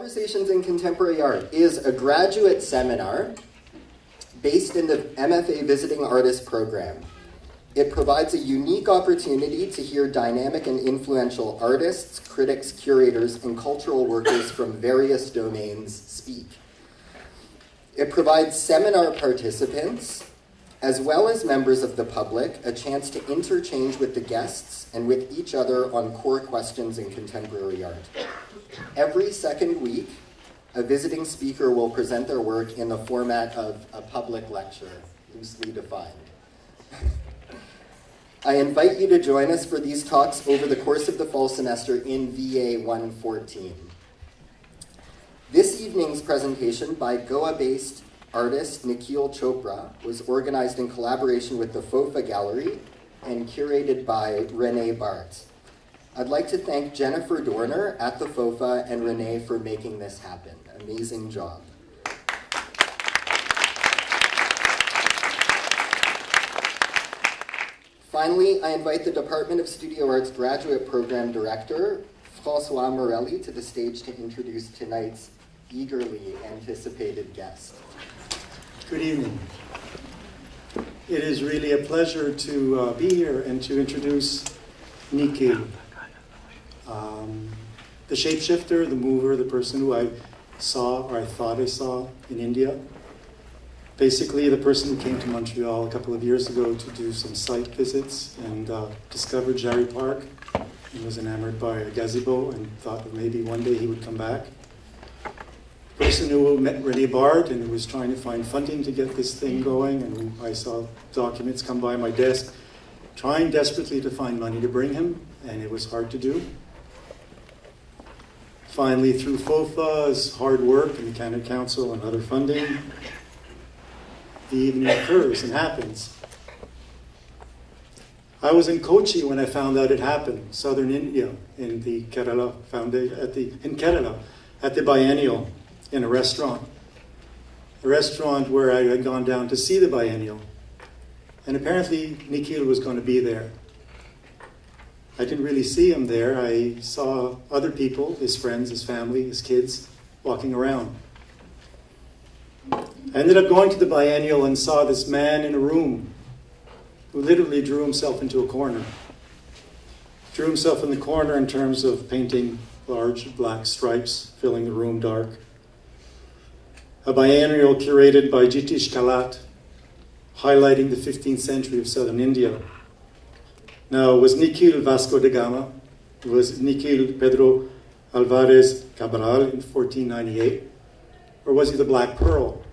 Conversations in Contemporary Art is a graduate seminar based in the MFA Visiting Artist program. It provides a unique opportunity to hear dynamic and influential artists, critics, curators, and cultural workers from various domains speak. It provides seminar participants, as well as members of the public, a chance to interchange with the guests and with each other on core questions in contemporary art. Every second week, a visiting speaker will present their work in the format of a public lecture, loosely defined. I invite you to join us for these talks over the course of the fall semester in VA 114. This evening's presentation by Goa-based artist Nikhil Chopra was organized in collaboration with the FOFA Gallery and curated by Renee Bart. I'd like to thank Jennifer Dorner at the FOFA and Renee for making this happen. Amazing job. Finally, I invite the Department of Studio Arts Graduate Program Director, Francois Morelli, to the stage to introduce tonight's eagerly anticipated guest. Good evening. It is really a pleasure to be here and to introduce Nikhil, the shapeshifter, the mover, the person who I saw, or I thought I saw, in India. Basically, the person who came to Montreal a couple of years ago to do some site visits and discovered Jarry Park and was enamored by a gazebo and thought that maybe one day he would come back. The person who met Renee Bart and who was trying to find funding to get this thing going, and I saw documents come by my desk, trying desperately to find money to bring him, and it was hard to do. Finally, through FOFA's hard work and the Canada Council and other funding, the evening occurs and happens. I was in Kochi when I found out it happened, southern India, in the Kerala in Kerala, at the biennial, in a restaurant where I had gone down to see the biennial. And apparently Nikhil was going to be there. I didn't really see him there. I saw other people, his friends, his family, his kids, walking around. I ended up going to the biennial and saw this man in a room who literally drew himself into a corner. Drew himself in the corner in terms of painting large black stripes, filling the room dark. A biennial curated by Jitish Kalat, highlighting the 15th century of southern India. Now, was Nikhil Vasco da Gama? Was Nikhil Pedro Alvarez Cabral in 1498? Or was he the Black Pearl?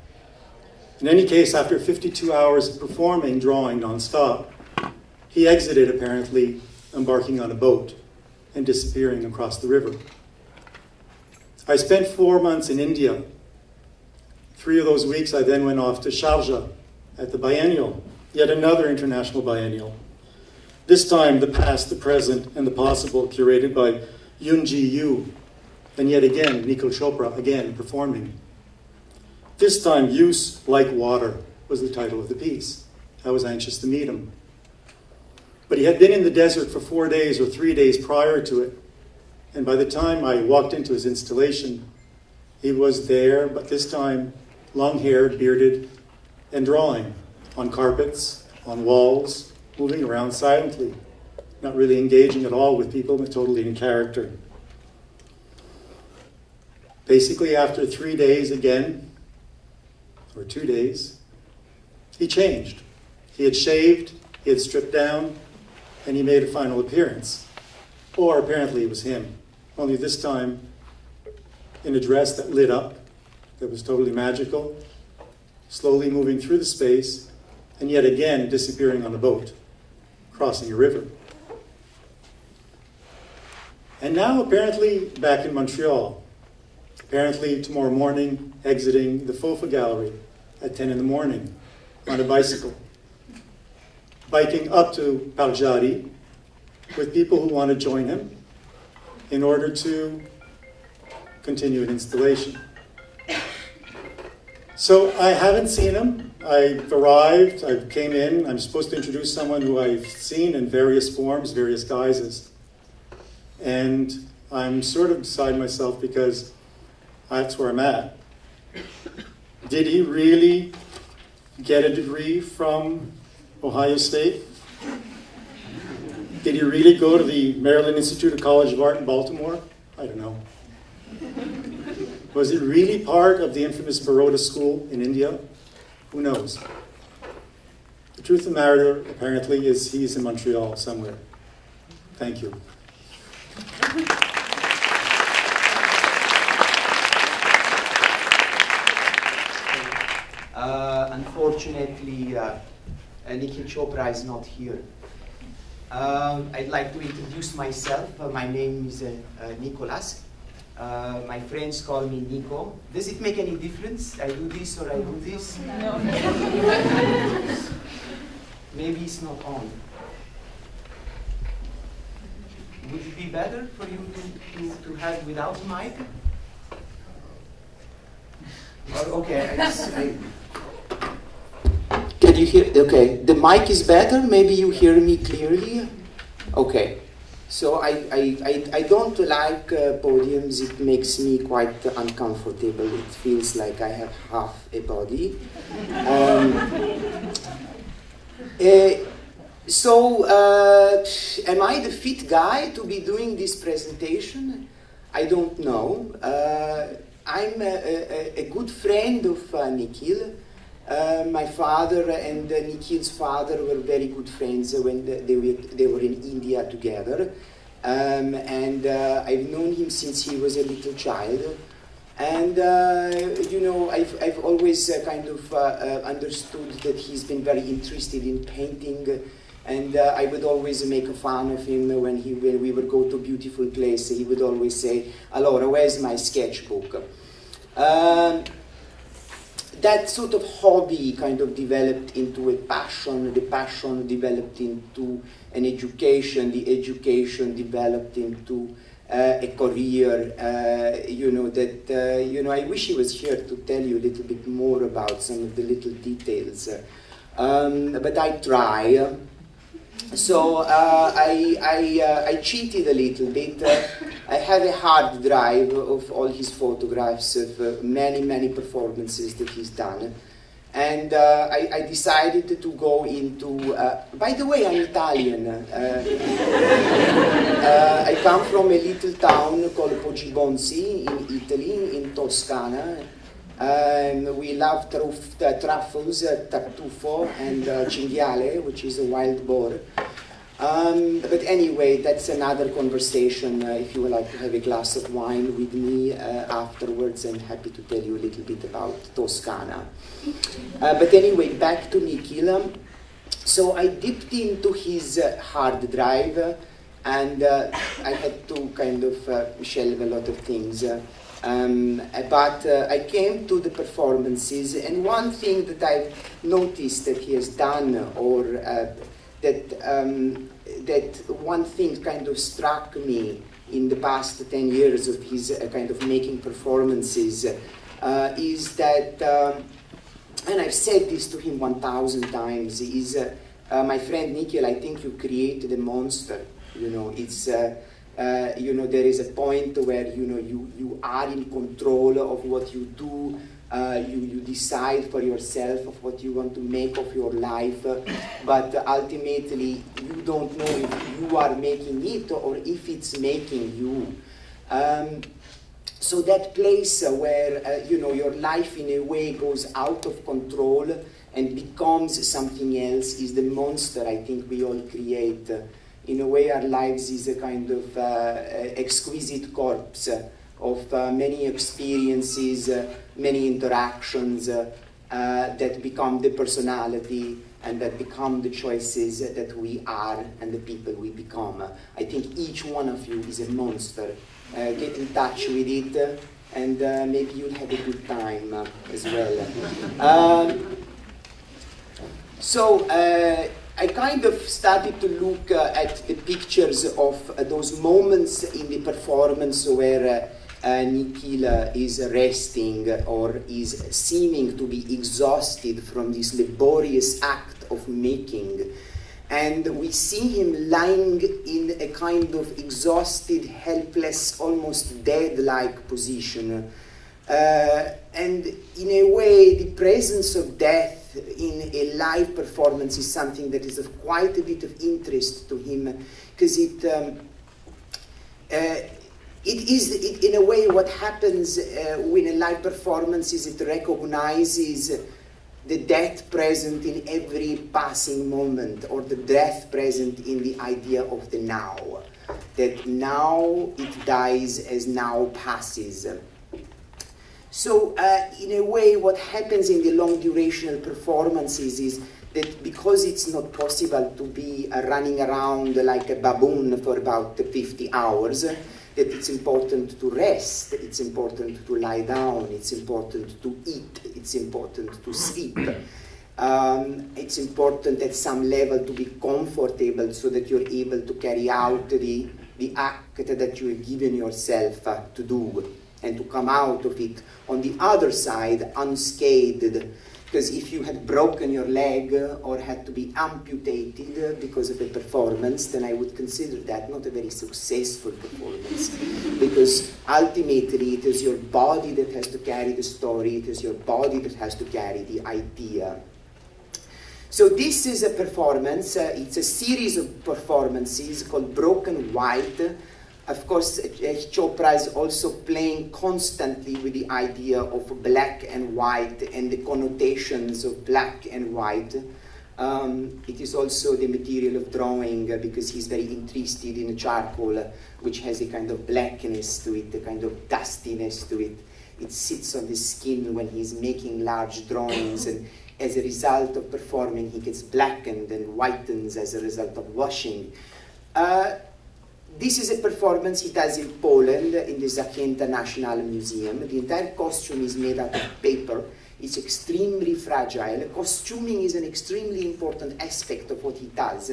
In any case, after 52 hours of performing, drawing nonstop, he exited, apparently, embarking on a boat and disappearing across the river. I spent 4 months in India. 3 of those weeks, I then went off to Sharjah at the biennial, yet another international biennial. This time, the past, the present, and the possible, curated by Yun Ji Yu, and yet again, Nikhil Chopra, again, performing. This time, Use Like Water was the title of the piece. I was anxious to meet him. But he had been in the desert for 4 days or 3 days prior to it, and by the time I walked into his installation, he was there, but this time, long-haired, bearded, and drawing on carpets, on walls, moving around silently, not really engaging at all with people, but totally in character. Basically, after 3 days again, or 2 days, he changed. He had shaved, he had stripped down, and he made a final appearance. Or apparently it was him, only this time in a dress that lit up, that was totally magical, slowly moving through the space, and yet again disappearing on a boat, crossing a river. And now apparently back in Montreal. Apparently tomorrow morning exiting the FOFA Gallery at 10 in the morning on a bicycle. Biking up to Paljari with people who want to join him in order to continue an installation. So I haven't seen him. I've arrived, I came in, I'm supposed to introduce someone who I've seen in various forms, various guises. And I'm sort of beside myself because That's where I'm at. Did he really get a degree from Ohio State? Did he really go to the Maryland Institute of College of Art in Baltimore? I don't know. Was it really part of the infamous Baroda School in India? Who knows? The truth of the matter, apparently, is he's in Montreal somewhere. Thank you. Unfortunately, Nikhil Chopra is not here. I'd like to introduce myself. My name is Nicolas. My friends call me Nico. Does it make any difference? I do this or I do this? No. Maybe it's not on. Would it be better for you to have without mic? Or, okay, can you hear? Okay, the mic is better. Maybe you hear me clearly. Okay, so I don't like podiums. It makes me quite uncomfortable. It feels like I have half a body. So, am I the fit guy to be doing this presentation? I don't know. I'm a good friend of Nikhil. My father and Nikhil's father were very good friends when they were in India together. And I've known him since he was a little child. And, you know, I've always kind of understood that he's been very interested in painting. And I would always make fun of him when we would go to a beautiful place. He would always say, "Allora, where's my sketchbook?" That sort of hobby kind of developed into a passion. The passion developed into an education. The education developed into a career. You know, that, you know, I wish he was here to tell you a little bit more about some of the little details. But I try. So I cheated a little bit. I have a hard drive of all his photographs of many performances that he's done. And I decided to go into, by the way, I'm Italian. I come from a little town called Poggibonsi in Italy, in Toscana. We love truffles, tartufo, and cinghiale, which is a wild boar. But anyway, that's another conversation. If you would like to have a glass of wine with me afterwards, I'm happy to tell you a little bit about Toscana. But anyway, back to Nikhil. So I dipped into his hard drive, and I had to kind of shelve a lot of things. But I came to the performances, and one thing that I've noticed that he has done, or that one thing kind of struck me in the past 10 years of his kind of making performances, is that, and I've said this to him 1,000 times, is my friend Nikhil, I think you created a monster. You know, it's you know, there is a point where, you know, you are in control of what you do. You decide for yourself of what you want to make of your life, but ultimately you don't know if you are making it or if it's making you. So that place where, you know, your life in a way goes out of control and becomes something else is the monster I think we all create. In a way, our lives is a kind of exquisite corpse of many experiences, many interactions that become the personality and that become the choices that we are and the people we become. I think each one of you is a monster. Get in touch with it, and maybe you'll have a good time as well. So I kind of started to look at the pictures of those moments in the performance where Nikhil is resting or is seeming to be exhausted from this laborious act of making. And we see him lying in a kind of exhausted, helpless, almost dead-like position. And in a way, the presence of death in a live performance is something that is of quite a bit of interest to him, because it is, in a way, what happens when a live performance is it recognizes the death present in every passing moment, or the death present in the idea of the now. That now it dies as now passes. So, in a way, what happens in the long durational performances is that because it's not possible to be running around like a baboon for about 50 hours, that it's important to rest, it's important to lie down, it's important to eat, it's important to sleep. It's important at some level to be comfortable so that you're able to carry out the act that you have given yourself to do, and to come out of it on the other side unscathed. Because if you had broken your leg or had to be amputated because of a performance, then I would consider that not a very successful performance. Because ultimately it is your body that has to carry the story, it is your body that has to carry the idea. So this is a performance, it's a series of performances called Broken White. Of course, Chopra is also playing constantly with the idea of black and white and the connotations of black and white. It is also the material of drawing because he's very interested in charcoal, which has a kind of blackness to it, a kind of dustiness to it. It sits on the skin when he's making large drawings, and as a result of performing, he gets blackened and whitens as a result of washing. This is a performance he does in Poland, in the Zachęta National Museum. The entire costume is made out of paper. It's extremely fragile. Costuming is an extremely important aspect of what he does,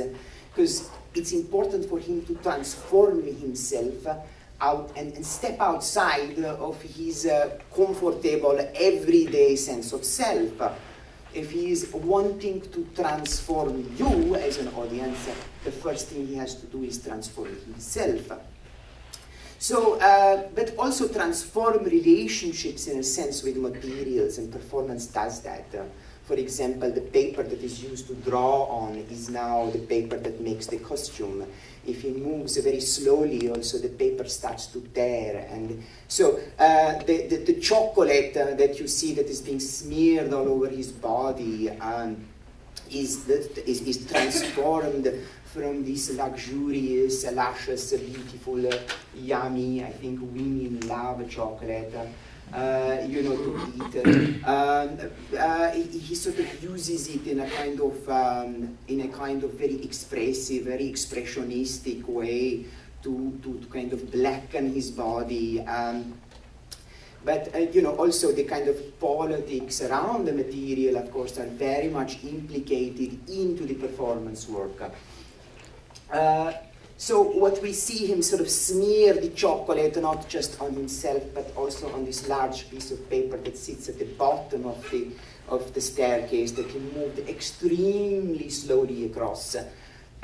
because it's important for him to transform himself out and step outside of his comfortable, everyday sense of self. If he is wanting to transform you as an audience, the first thing he has to do is transform himself. So, but also transform relationships in a sense with materials, and performance does that. For example, the paper that is used to draw on is now the paper that makes the costume. If he moves very slowly, also the paper starts to tear. And so the chocolate that you see that is being smeared all over his body is transformed from this luxurious, luscious, beautiful, yummy, I think women love chocolate, to eat. He sort of uses it in a kind of very expressive, very expressionistic way to kind of blacken his body. But also the kind of politics around the material, of course, are very much implicated into the performance work. So what we see him sort of smear the chocolate not just on himself, but also on this large piece of paper that sits at the bottom of the staircase that he moved extremely slowly across.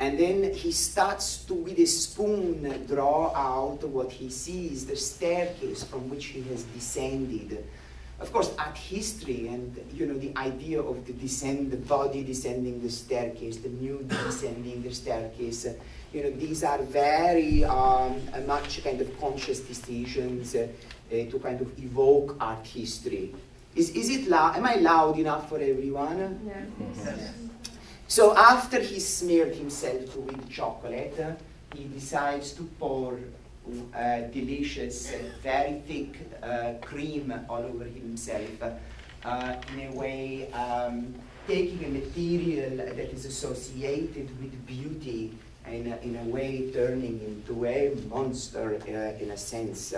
And then he starts to, with a spoon, draw out what he sees, the staircase from which he has descended. Of course, art history and the idea of the body descending the staircase, the nude descending the staircase. These are very much kind of conscious decisions to kind of evoke art history. Is it loud? Am I loud enough for everyone? Yeah. Yes. So after he smeared himself with chocolate, he decides to pour delicious, very thick cream all over himself, in a way taking a material that is associated with beauty and in a way turning into a monster in a sense.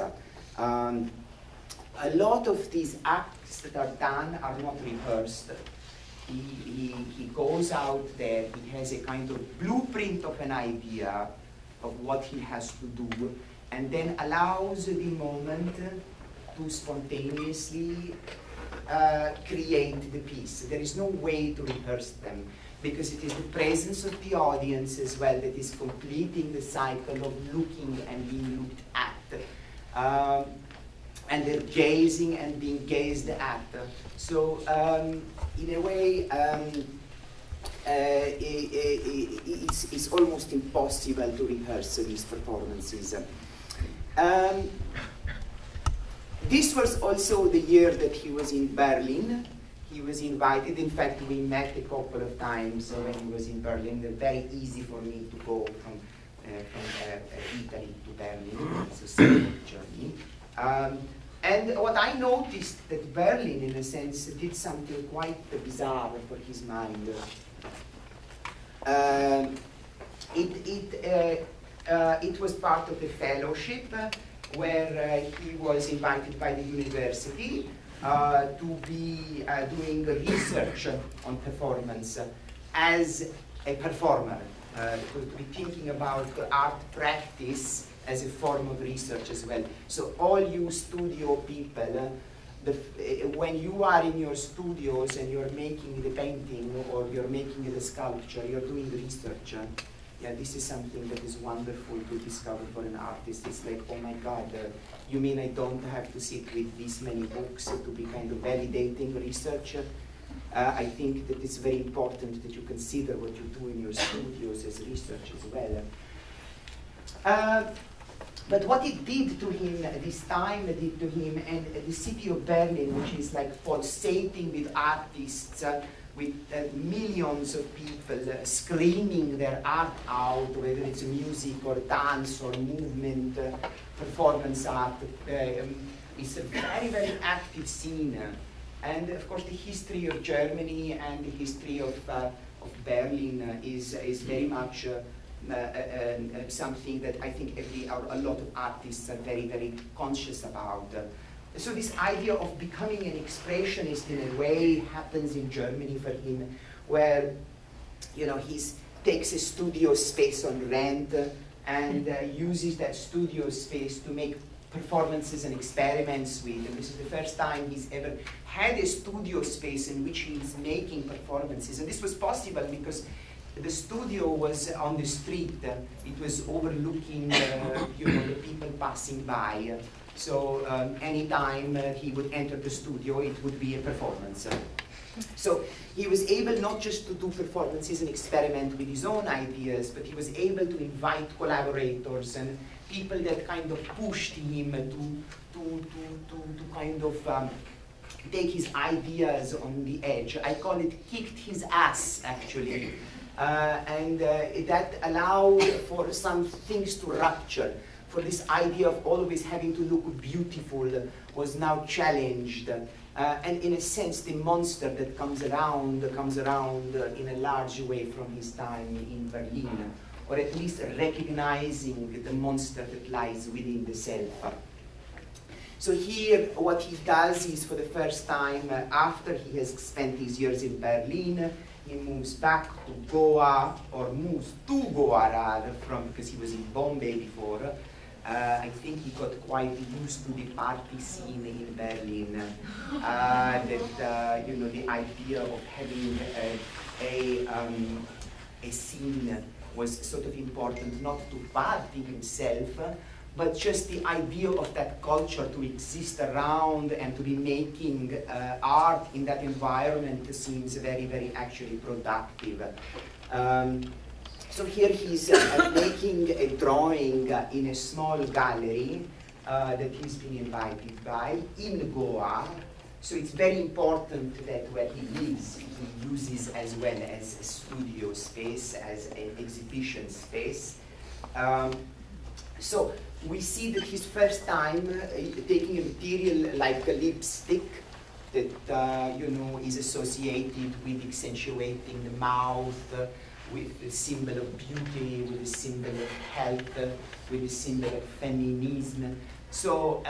A lot of these acts that are done are not rehearsed. He goes out there, he has a kind of blueprint of an idea of what he has to do, and then allows the moment to spontaneously create the piece. There is no way to rehearse them, because it is the presence of the audience as well that is completing the cycle of looking and being looked at. and they're gazing and being gazed at. So in a way, it's almost impossible to rehearse these performances. This was also the year that he was in Berlin. He was invited. In fact, we met a couple of times when he was in Berlin. It's very easy for me to go from Italy to Berlin. It's a simple journey. And what I noticed that Berlin, in a sense, did something quite bizarre for his mind. It was part of the fellowship where he was invited by the university to be doing research on performance as a performer, to be thinking about art practice as a form of research as well. So all you studio people, when you are in your studios and you're making the painting or you're making the sculpture, you're doing research. Yeah, this is something that is wonderful to discover for an artist. It's like, oh my God, you mean I don't have to sit with this many books to be kind of validating research? I think that it's very important that you consider what you do in your studios as research as well. But what it did to him, this time it did to him, and the city of Berlin, which is like pulsating with artists, with millions of people screaming their art out, whether it's music or dance or movement, performance art. It's a very, very active scene. And of course the history of Germany and the history of Berlin is very much something that I think a lot of artists are very, very conscious about. So this idea of becoming an expressionist in a way happens in Germany for him, where he takes a studio space on rent and uses that studio space to make performances and experiments with. And this is the first time he's ever had a studio space in which he's making performances. And this was possible because the studio was on the street. It was overlooking the people passing by. So anytime he would enter the studio, it would be a performance. So he was able not just to do performances and experiment with his own ideas, but he was able to invite collaborators and people that kind of pushed him to kind of take his ideas on the edge. I call it kicked his ass, actually. And that allowed for some things to rupture. For this idea of always having to look beautiful was now challenged. And in a sense, the monster that comes around in a large way from his time in Berlin, or at least recognizing the monster that lies within the self. So here, what he does is, for the first time, after he has spent his years in Berlin, he moves back to Goa, or moves to Goa rather, because he was in Bombay before. I think he got quite used to the party scene in Berlin. The idea of having a scene was sort of important, not to party himself, but just the idea of that culture to exist around and to be making art in that environment seems very, very actually productive. So here he's making a drawing in a small gallery that he's been invited by in Goa. So it's very important that where he lives, he uses as well as a studio space, as an exhibition space. So we see that his first time taking a material like a lipstick that is associated with accentuating the mouth, with the symbol of beauty, with the symbol of health, with the symbol of feminism. So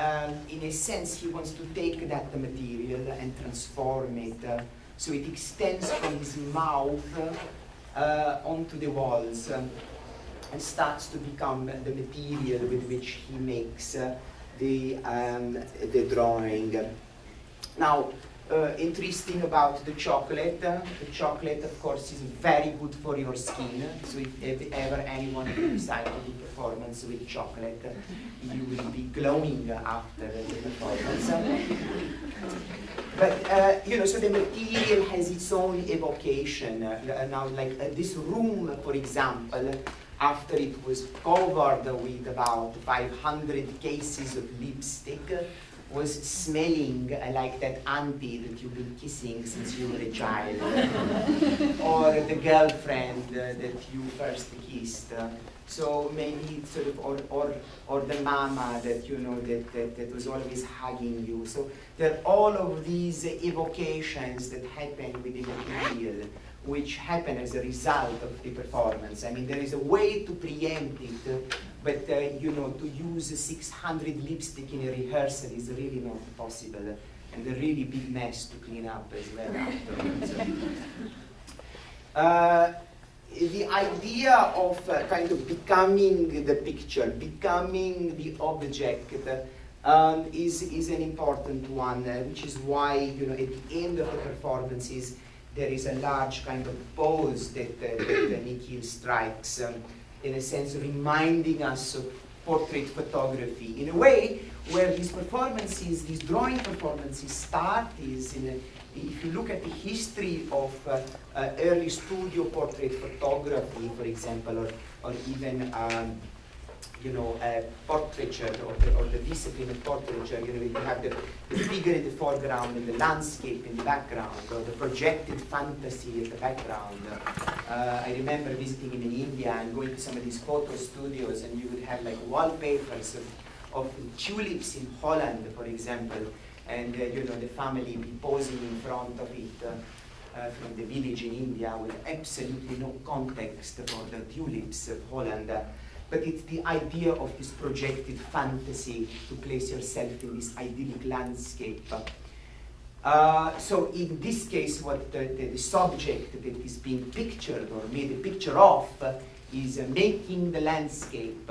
in a sense, he wants to take that material and transform it. So it extends from his mouth onto the walls and starts to become the material with which he makes the drawing. Now, interesting about the chocolate. The chocolate, of course, is very good for your skin. So if ever anyone decide to do performance with chocolate, you will be glowing after the performance. But so the material has its own evocation. Now, like this room, for example, after it was covered with about 500 cases of lipstick, was smelling like that auntie that you've been kissing since you were a child, or the girlfriend that you first kissed. So maybe sort of, or the mama that that was always hugging you. So there are all of these evocations that happen with the material, which happen as a result of the performance. I mean, there is a way to preempt it, but to use 600 lipstick in a rehearsal is really not possible, and a really big mess to clean up as well afterwards. The idea of kind of becoming the picture, becoming the object, is an important one, which is why at the end of the performances there is a large kind of pose that Nikhil strikes, in a sense reminding us of portrait photography, in a way where these performances, these drawing performances start is if you look at the history of early studio portrait photography, for example, or even portraiture, or the discipline of portraiture, you have the figure in the foreground and the landscape in the background, or the projected fantasy in the background. I remember visiting in India and going to some of these photo studios, and you would have like wallpapers of tulips in Holland, for example, and the family be posing in front of it from the village in India with absolutely no context for the tulips of Holland. But it's the idea of this projected fantasy to place yourself in this idyllic landscape. So in this case, what the subject that is being pictured or made a picture of is making the landscape,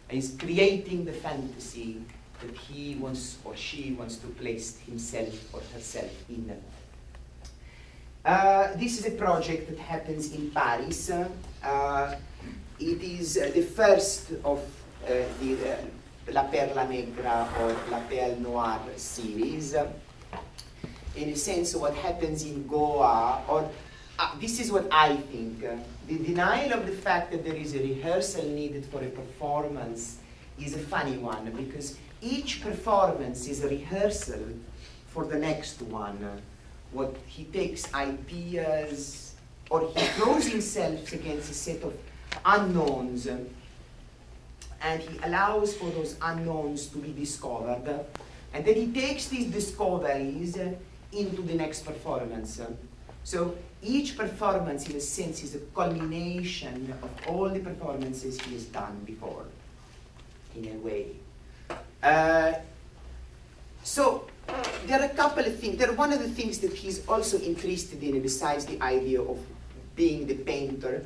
is creating the fantasy that he wants or she wants to place himself or herself in. This is a project that happens in Paris. It is the first of the La Perla Negra or La Perle Noire series. In a sense, what happens in Goa, or this is what I think, the denial of the fact that there is a rehearsal needed for a performance is a funny one, because each performance is a rehearsal for the next one. What he takes ideas, or he throws himself against a set of unknowns, and he allows for those unknowns to be discovered, and then he takes these discoveries into the next performance. So each performance, in a sense, is a culmination of all the performances he has done before, in a way. So there are a couple of things. One of the things that he's also interested in, besides the idea of being the painter,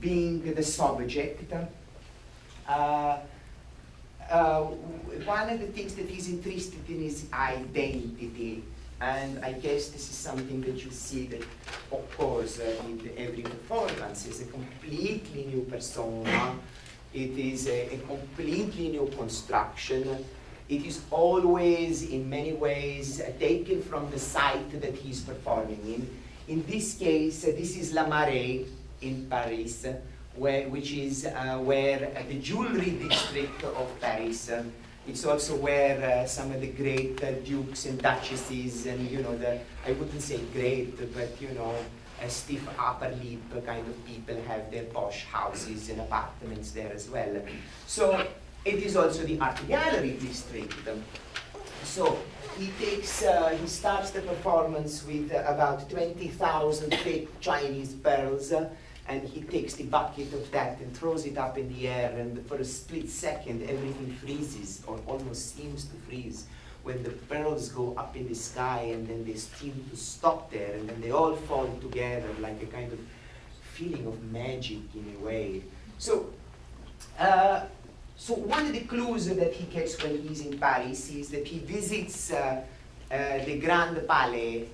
being the subject. One of the things that he's interested in is identity, and I guess this is something that you see that occurs in every performance. It's a completely new persona. It is a completely new construction. It is always, in many ways, taken from the site that he's performing in. In this case, this is La Marais in Paris, which is where the jewelry district of Paris. It's also where some of the great dukes and duchesses, and I wouldn't say great, but a stiff upper lip kind of people have their posh houses and apartments there as well. So it is also the art gallery district. So he starts the performance with about 20,000 fake Chinese pearls, and he takes the bucket of that and throws it up in the air, and for a split second everything freezes, or almost seems to freeze, when the pearls go up in the sky, and then they seem to stop there, and then they all fall together like a kind of feeling of magic in a way. So one of the clues that he gets when he's in Paris is that he visits the Grand Palais,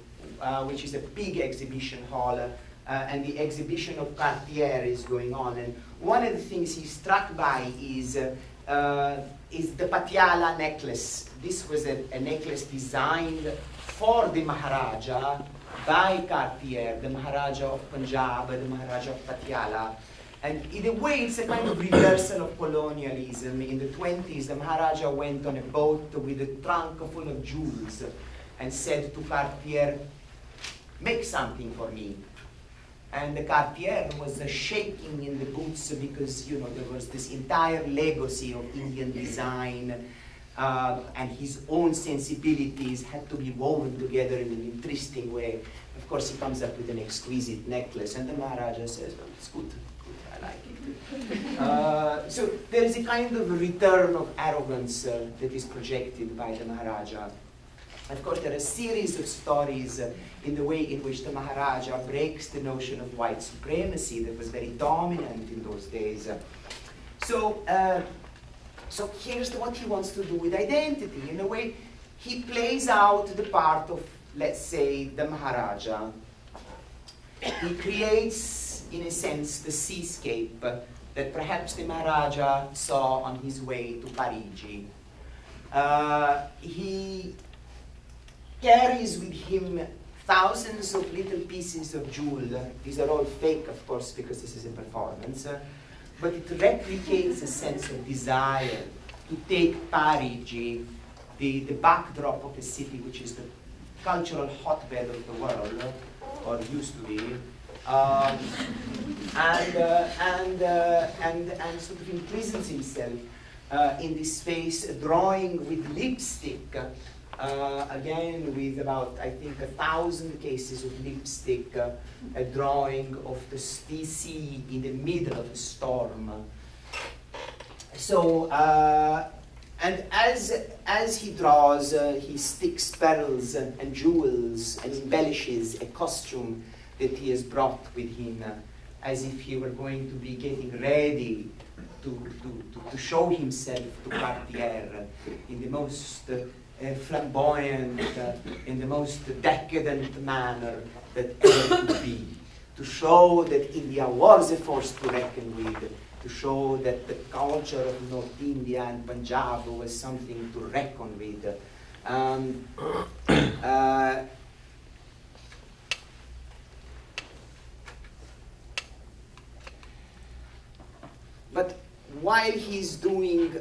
which is a big exhibition hall, and the exhibition of Cartier is going on. And one of the things he's struck by is the Patiala necklace. This was a necklace designed for the Maharaja by Cartier, the Maharaja of Punjab, the Maharaja of Patiala. And in a way, it's a kind of reversal of colonialism. In the 20s, the Maharaja went on a boat with a trunk full of jewels and said to Cartier, make something for me. And the Cartier was shaking in the boots because, you know, there was this entire legacy of Indian design, and his own sensibilities had to be woven together in an interesting way. Of course, he comes up with an exquisite necklace, and the Maharaja says, oh, it's good, I like it. So there is a kind of return of arrogance that is projected by the Maharaja. Of course, there are a series of stories in the way in which the Maharaja breaks the notion of white supremacy that was very dominant in those days. So here's what he wants to do with identity. In a way, he plays out the part of, let's say, the Maharaja. He creates, in a sense, the seascape that perhaps the Maharaja saw on his way to Parigi. He carries with him thousands of little pieces of jewel. These are all fake, of course, because this is a performance. But it replicates a sense of desire to take Parigi, the backdrop of a city which is the cultural hotbed of the world, or used to be, and sort of imprisons himself in this space, drawing with lipstick. Again, with about, I think, 1,000 cases of lipstick, a drawing of the sea in the middle of a storm. So, and as he draws, he sticks pearls and jewels and embellishes a costume that he has brought with him, as if he were going to be getting ready to show himself to Cartier in the most flamboyant, in the most decadent manner that ever could be, to show that India was a force to reckon with, to show that the culture of North India and Punjab was something to reckon with. But while he's doing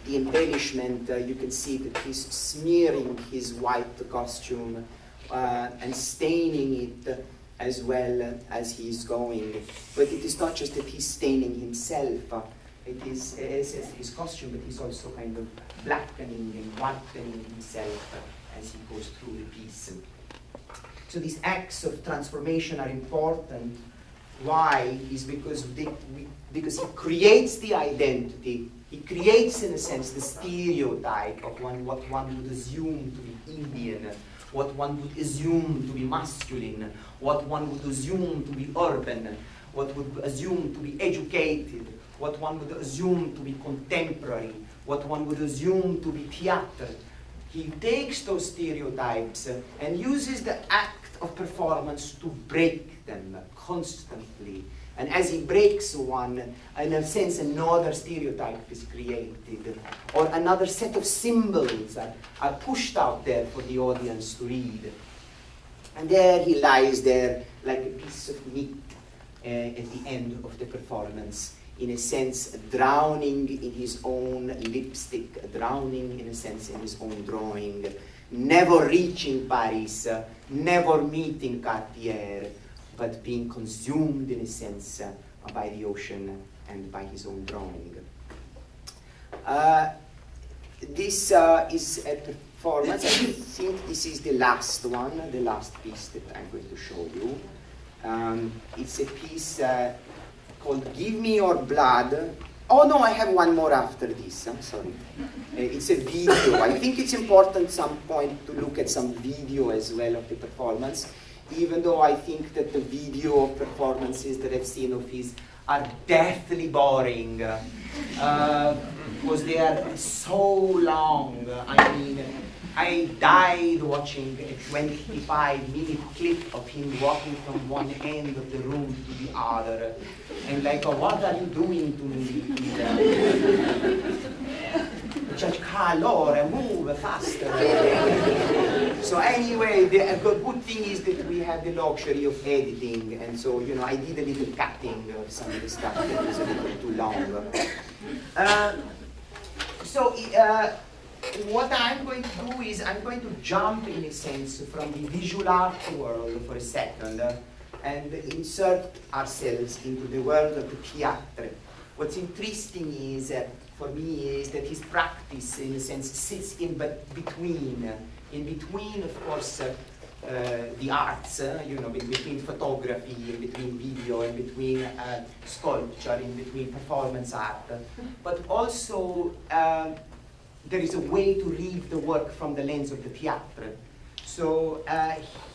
the embellishment, you can see that he's smearing his white costume and staining it as well as he's going. But it is not just that he's staining himself, it is his costume, but he's also kind of blackening and whitening himself as he goes through the piece. So these acts of transformation are important. Why? Is because he creates the identity. He creates, in a sense, the stereotype of what one would assume to be Indian, what one would assume to be masculine, what one would assume to be urban, what would assume to be educated, what one would assume to be contemporary, what one would assume to be theater. He takes those stereotypes and uses the act of performance to break them constantly. And as he breaks one, in a sense, another stereotype is created, or another set of symbols are pushed out there for the audience to read. And there he lies there like a piece of meat at the end of the performance, in a sense, drowning in his own lipstick, drowning, in a sense, in his own drawing, never reaching Paris, never meeting Cartier, but being consumed, in a sense, by the ocean and by his own drawing. This is a performance. I think this is the last one, the last piece that I'm going to show you. It's a piece called Give Me Your Blood. Oh no, I have one more after this, I'm sorry. It's a video. I think it's important at some point to look at some video as well of the performance, even though I think that the video performances that I've seen of his are deathly boring, because they are so long. I mean, I died watching a 25-minute clip of him walking from one end of the room to the other. And like, what are you doing to me? Judge Calore, move faster. So anyway, the good thing is that we have the luxury of editing, and so, you know, I did a little cutting of some of the stuff that was a little too long. What I'm going to do is I'm going to jump, in a sense, from the visual art world for a second and insert ourselves into the world of the theatre. What's interesting is, for me, is that his practice, in a sense, sits in between, of course, the arts, you know, in between photography, in between video, in between sculpture, in between performance art, but also there is a way to read the work from the lens of the theatre. So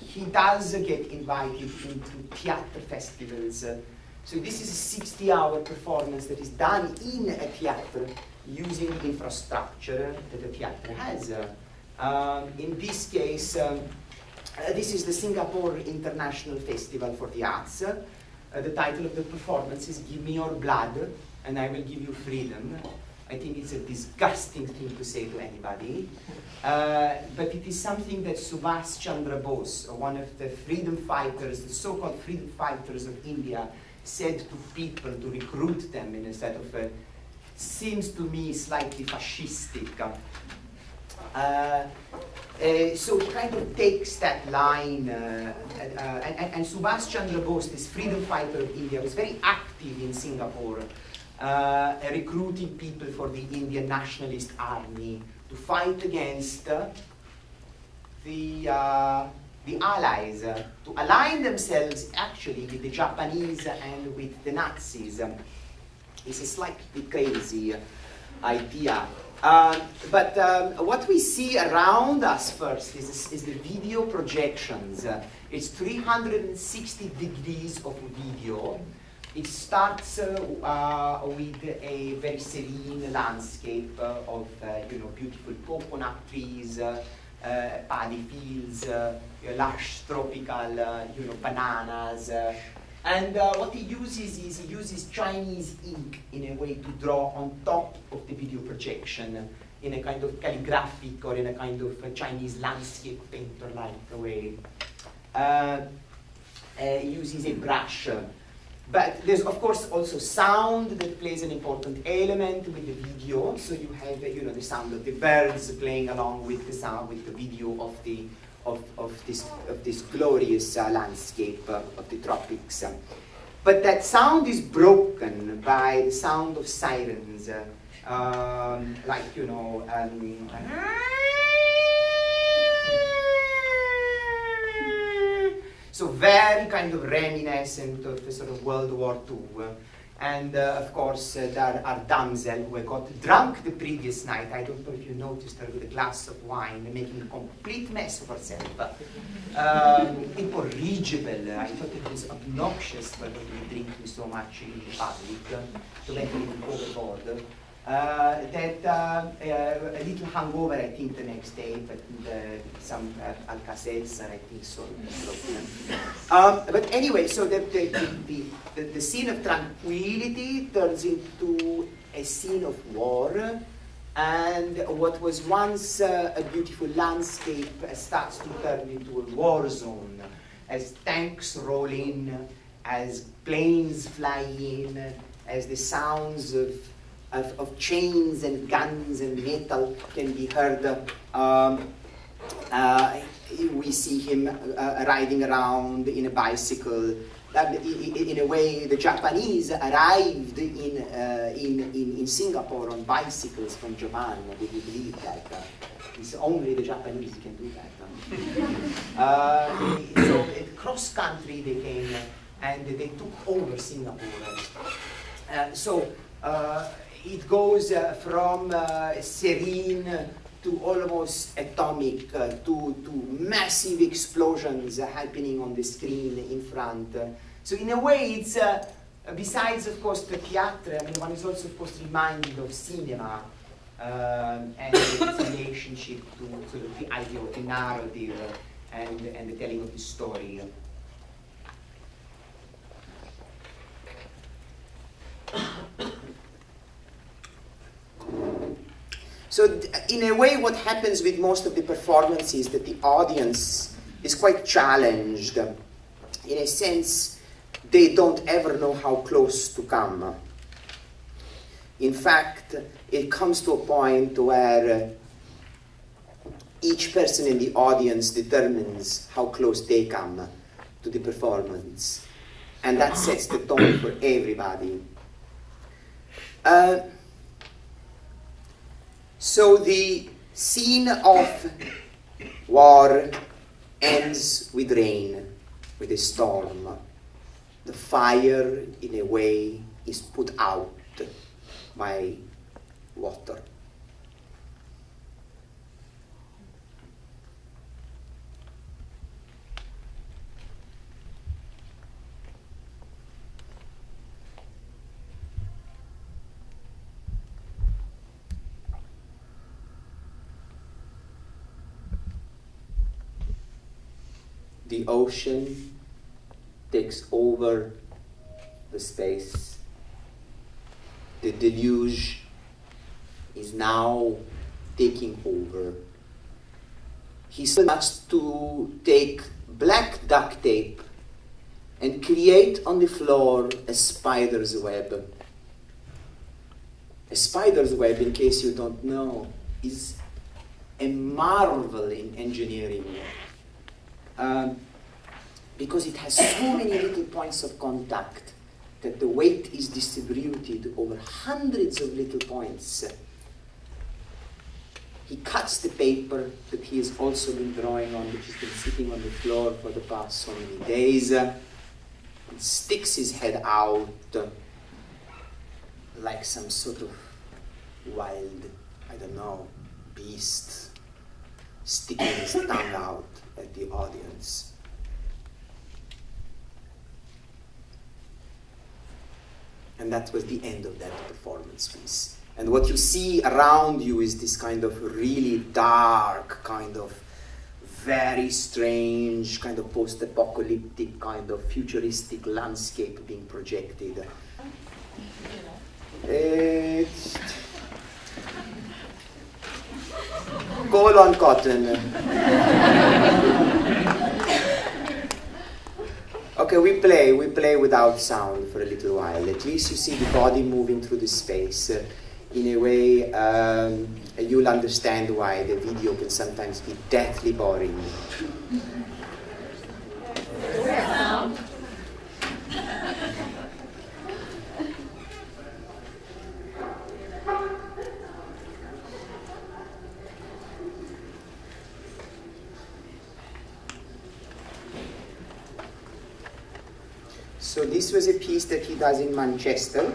he does get invited into theatre festivals. So this is a 60-hour performance that is done in a theatre using the infrastructure that the theatre has. In this case, this is the Singapore International Festival for the Arts. The title of the performance is Give Me Your Blood and I Will Give You Freedom. I think it's a disgusting thing to say to anybody, but it is something that Subhash Chandra Bose, one of the freedom fighters, the so-called freedom fighters of India, said to people to recruit them in a sort of, seems to me, slightly fascistic. So he kind of takes that line, and Subhash Chandra Bose, this freedom fighter of India, was very active in Singapore, recruiting people for the Indian nationalist army to fight against the Allies, to align themselves actually with the Japanese and with the Nazis. It's a slightly crazy idea. But what we see around us first is the video projections. It's 360 degrees of video. It starts with a very serene landscape of beautiful coconut trees, paddy fields, lush tropical bananas. And what he uses is he uses Chinese ink in a way to draw on top of the video projection in a kind of calligraphic or in a kind of Chinese landscape painter-like way. He uses a brush. But there's, of course, also sound that plays an important element with the video. So you have, the sound of the birds playing along with the sound, with the video of this glorious landscape of the tropics. But that sound is broken by the sound of sirens, so very kind of reminiscent of the sort of World War II. And of course, there are damsels who had got drunk the previous night. I don't know if you noticed her with a glass of wine, making a complete mess of herself. Incorrigible. I thought it was obnoxious for her to be drinking so much in public, to make it overboard. A little hangover, I think, the next day, but some Alka-Seltzer, I think, so. But anyway, so the scene of tranquility turns into a scene of war, and what was once a beautiful landscape starts to turn into a war zone, as tanks roll in, as planes fly in, as the sounds of chains and guns and metal can be heard. We see him riding around in a bicycle. In a way, the Japanese arrived in Singapore on bicycles from Japan. Did you believe that? It's only the Japanese can do that. So cross country they came and they took over Singapore. It goes from serene to almost atomic to massive explosions happening on the screen in front. So in a way, it's besides, of course, the theatre. I mean, one is also, of course, reminded of cinema. and its relationship to sort of the idea of the narrative and the telling of the story. So in a way, what happens with most of the performances is that the audience is quite challenged. In a sense, they don't ever know how close to come. In fact, it comes to a point where each person in the audience determines how close they come to the performance. And that sets the tone for everybody. So the scene of war ends with rain, with a storm. The fire, in a way, is put out by water. The ocean takes over the space. The deluge is now taking over. He starts to take black duct tape and create on the floor a spider's web. A spider's web, in case you don't know, is a marvel in engineering. Because it has so many little points of contact that the weight is distributed over hundreds of little points. He cuts the paper that he has also been drawing on, which has been sitting on the floor for the past so many days, and sticks his head out like some sort of wild, I don't know, beast, sticking his tongue out at the audience. And that was the end of that performance piece. And what you see around you is this kind of really dark, kind of very strange, kind of post-apocalyptic, kind of futuristic landscape being projected. Coal on cotton. Okay, we play without sound for a little while. At least you see the body moving through the space. In a way, you'll understand why the video can sometimes be deathly boring. So this was a piece that he does in Manchester.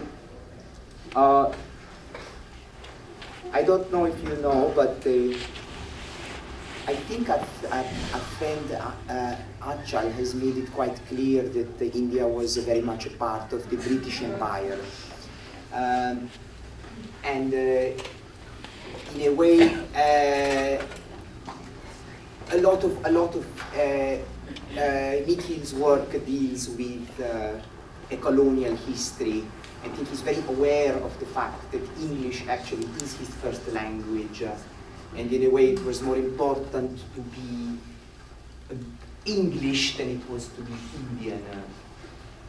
I don't know if you know, but I think our friend Achal has made it quite clear that India was very much a part of the British Empire. And in a way, a lot of Nikhil's work deals with a colonial history. I think he's very aware of the fact that English actually is his first language, and in a way it was more important to be English than it was to be Indian.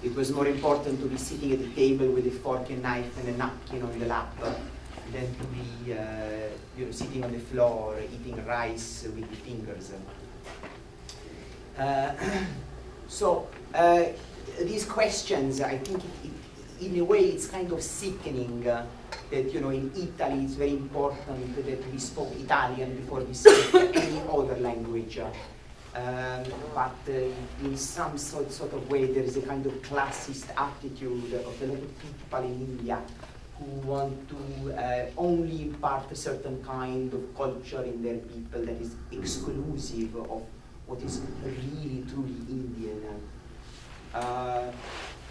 It was more important to be sitting at the table with a fork and knife and a napkin on the lap than to be sitting on the floor eating rice with the fingers. So these questions, I think in a way it's kind of sickening that in Italy it's very important that we spoke Italian before we speak any other language. But in some sort of way there is a kind of classist attitude of a lot of people in India who want to only impart a certain kind of culture in their people that is exclusive of what is really truly Indian.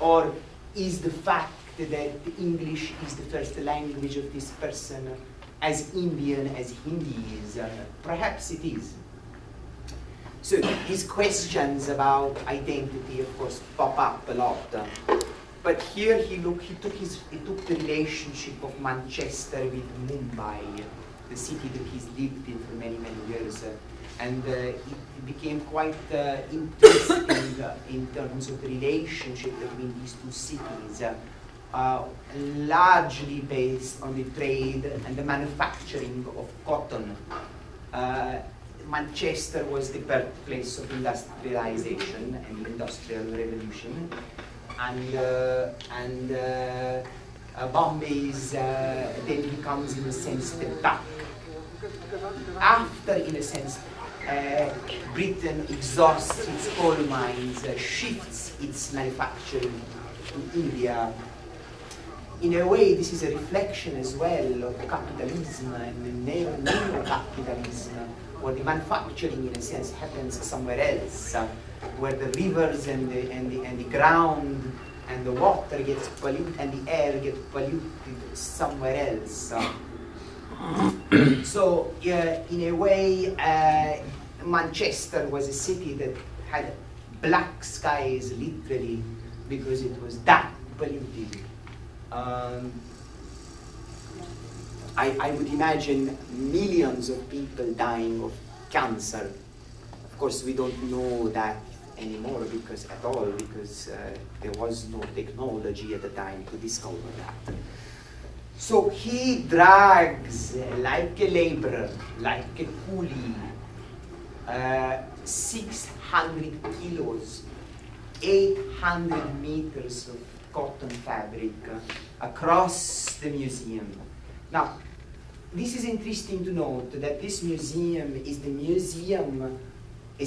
Or is the fact that English is the first language of this person as Indian as Hindi is? Perhaps it is. So these questions about identity, of course, pop up a lot. But here he took the relationship of Manchester with Mumbai, the city that he's lived in for many, many years, and it became quite interesting in terms of the relationship between these two cities, largely based on the trade and the manufacturing of cotton. Manchester was the birthplace of industrialization and the Industrial Revolution, and Bombay then becomes, in a sense, the duck. After, in a sense, Britain exhausts its coal mines, shifts its manufacturing to India. In a way, this is a reflection as well of capitalism and neo-capitalism, where the manufacturing, in a sense, happens somewhere else, where the rivers and the ground and the water gets polluted and the air gets polluted somewhere else. So, in a way, Manchester was a city that had black skies, literally, because it was that polluted. I would imagine millions of people dying of cancer. Of course, we don't know that anymore because there was no technology at the time to discover that. So he drags, like a laborer, like a coolie, 600 kilos, 800 meters of cotton fabric across the museum. Now, this is interesting to note that this museum is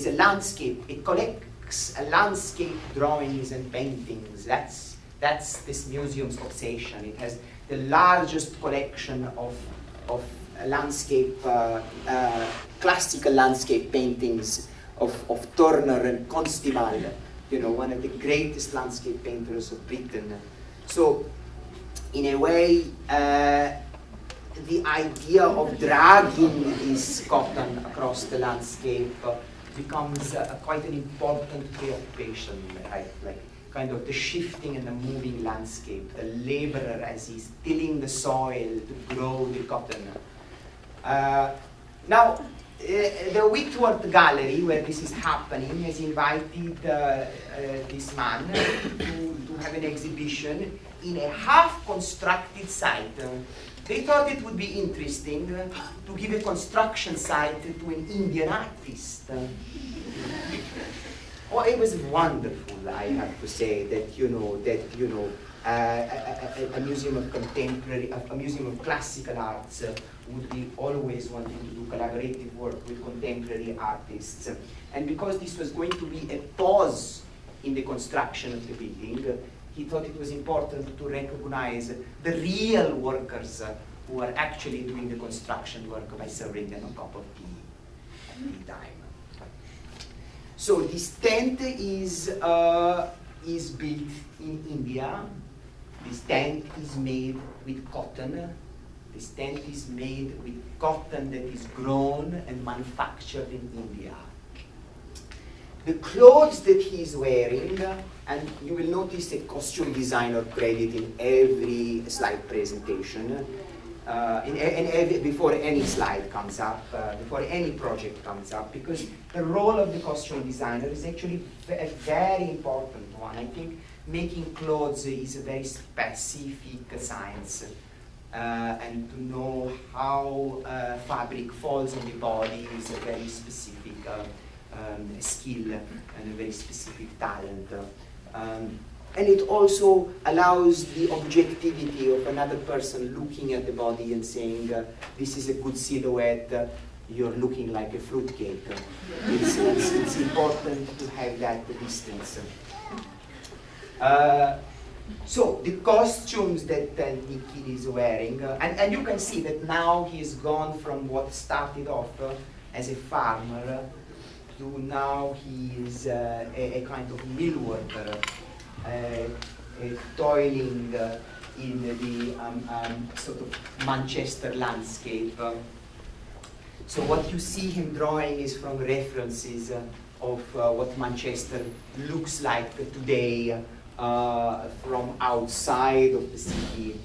a landscape. It collects landscape drawings and paintings. That's this museum's obsession. It has the largest collection of landscape, classical landscape paintings of Turner and Constable, one of the greatest landscape painters of Britain. So, in a way, the idea of dragging this cotton across the landscape becomes quite an important preoccupation, right? Like kind of the shifting and the moving landscape, the laborer as he's tilling the soil to grow the cotton. Now, the Whitworth Gallery, where this is happening, has invited this man to have an exhibition in a half-constructed site. They thought it would be interesting to give a construction site to an Indian artist. Oh, it was wonderful, I have to say, that a museum of contemporary, a museum of classical arts would be always wanting to do collaborative work with contemporary artists. And because this was going to be a pause in the construction of the building, he thought it was important to recognize the real workers who are actually doing the construction work by serving them a cup of tea at tea time. So this tent is built in India. This tent is made with cotton. This tent is made with cotton that is grown and manufactured in India. The clothes that he's wearing, and you will notice a costume designer credit in every slide presentation, before any slide comes up, before any project comes up, because the role of the costume designer is actually a very important one. I think making clothes is a very specific science, and to know how fabric falls on the body is a very specific skill and a very specific talent. And it also allows the objectivity of another person looking at the body and saying, this is a good silhouette, you're looking like a fruitcake. It's important to have that distance. So the costumes that Nikhil is wearing, and you can see that now he's gone from what started off as a farmer to now he is a kind of mill worker, toiling in the sort of Manchester landscape. So what you see him drawing is from references of what Manchester looks like today from outside of the city.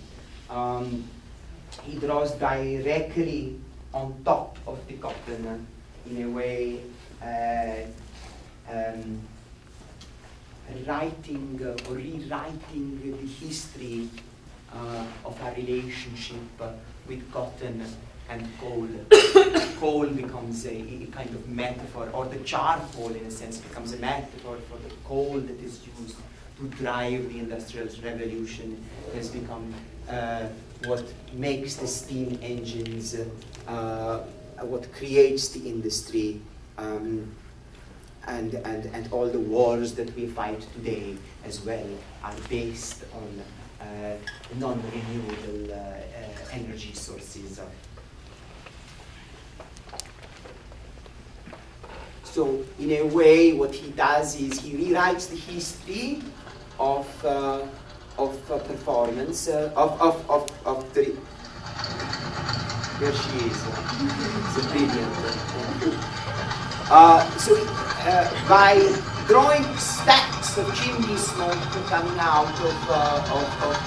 He draws directly on top of the cotton, in a way, writing or rewriting the history of our relationship with cotton and coal. Coal becomes a kind of metaphor, or the charcoal, in a sense, becomes a metaphor for the coal that is used to drive the Industrial Revolution. It has become what makes the steam engines, what creates the industry, and all the wars that we fight today as well are based on non-renewable energy sources. So in a way, what he does is he rewrites the history of performance, of the... Here she is. It's brilliant. By drawing stacks of chimney smoke coming out of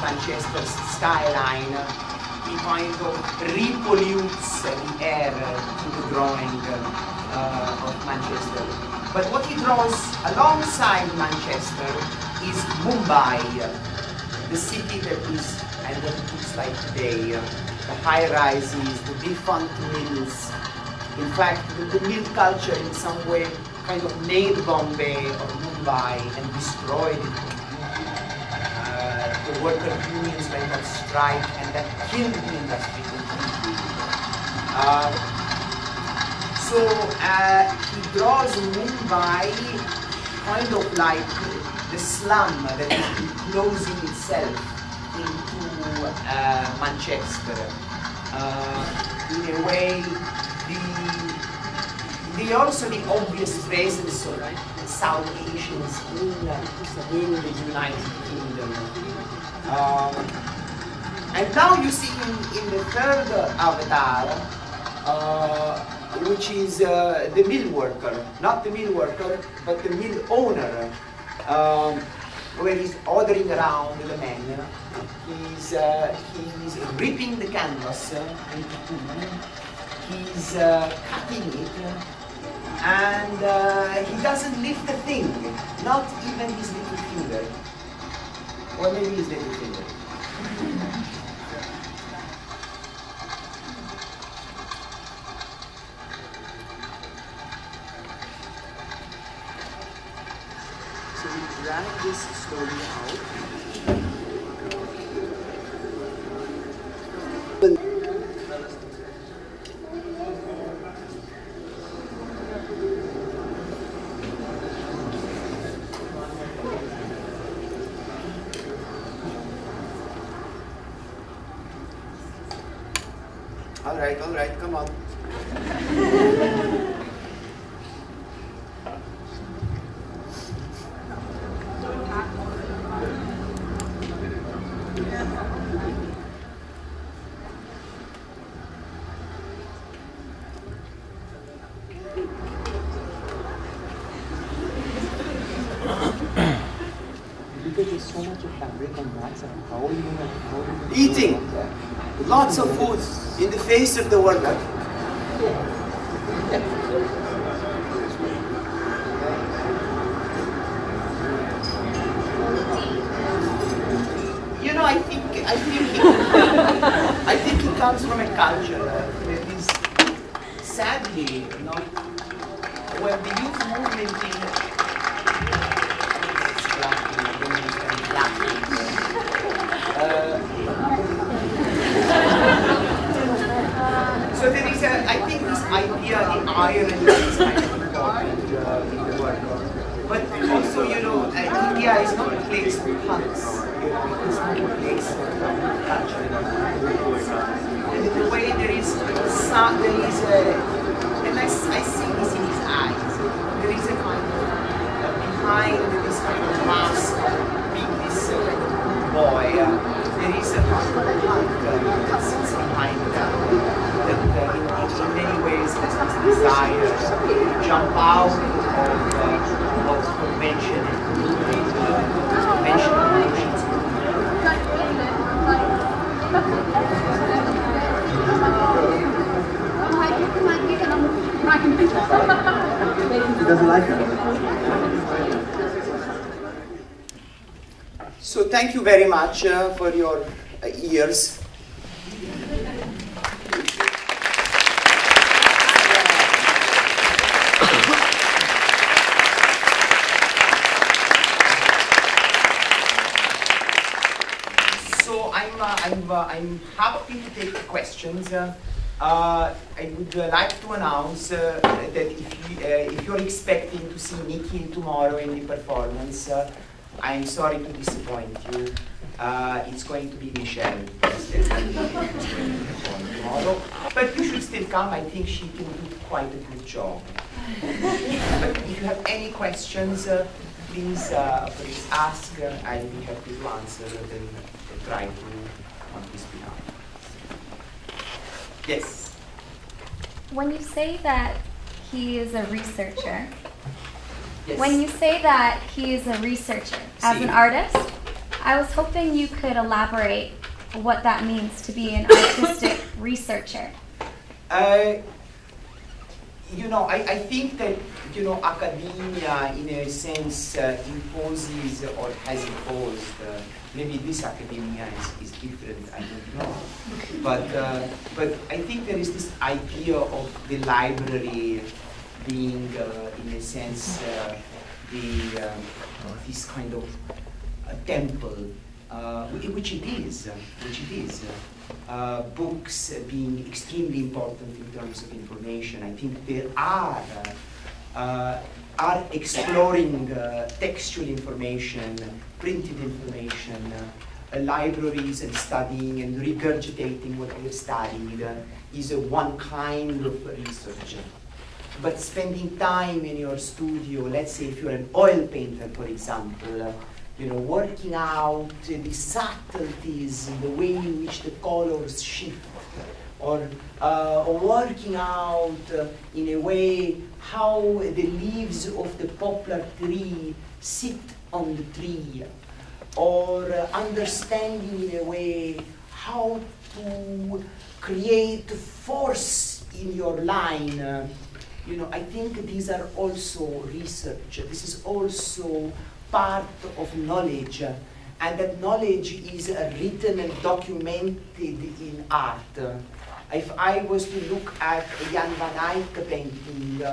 Manchester's skyline, he kind of repollutes the air to the drawing of Manchester. But what he draws alongside Manchester is Mumbai, the city that is, and what it looks like today, the high-rises, the defunct mills. In fact, the mill culture in some way kind of made Bombay or Mumbai and destroyed it. The worker unions went on strike and that killed the industry completely. So he draws Mumbai kind of like the slum that is enclosing itself into Manchester. In a way, also the obvious presence of South Asians in the United Kingdom. And now you see in the third avatar, which is the mill worker, not the mill worker, but the mill owner, where he's ordering around the men. He's ripping the canvas into two. He's cutting it, and he doesn't lift a thing, not even his little finger, or maybe his little finger. So we drag this story out. All right, come on. Eating lots of food in the face of the worker. You know, I think it comes from a culture that is sadly not. When the youth movement in so there is I think this idea in Ireland is kind of important in the work. But also, you know, India is not a place for punks. It's not a place for culture. And in a way there is and I see this in his eyes, there is a kind of, behind this kind of mask, being this boy, there is a jump out of what's convention and conventional notions. He doesn't like that. So thank you very much for your ears. So I'm happy to take questions. I would like to announce that if you're expecting to see Nikhil tomorrow in the performance, I'm sorry to disappoint you. It's going to be Michelle instead tomorrow. But you should still come. I think she can do quite a good job. But if you have any questions, please ask. I'll be happy to answer and try to on his behalf. Yes? When you say that he is a researcher, Yes. when you say that he is a researcher as an artist, I was hoping you could elaborate what that means to be an artistic researcher. I think that, academia, in a sense, imposes or has imposed, maybe this academia is different, I don't know. But I think there is this idea of the library being, in a sense, this kind of a temple, which it is. Books being extremely important in terms of information. I think there are exploring textual information, printed information, libraries and studying and regurgitating what we have studied is one kind of research. But spending time in your studio, let's say if you're an oil painter, for example, working out the subtleties in the way in which the colors shift, or working out in a way how the leaves of the poplar tree sit on the tree, or understanding in a way how to create force in your line. I think these are also research. This is also part of knowledge, and that knowledge is written and documented in art. If I was to look at a Jan van Eyck painting,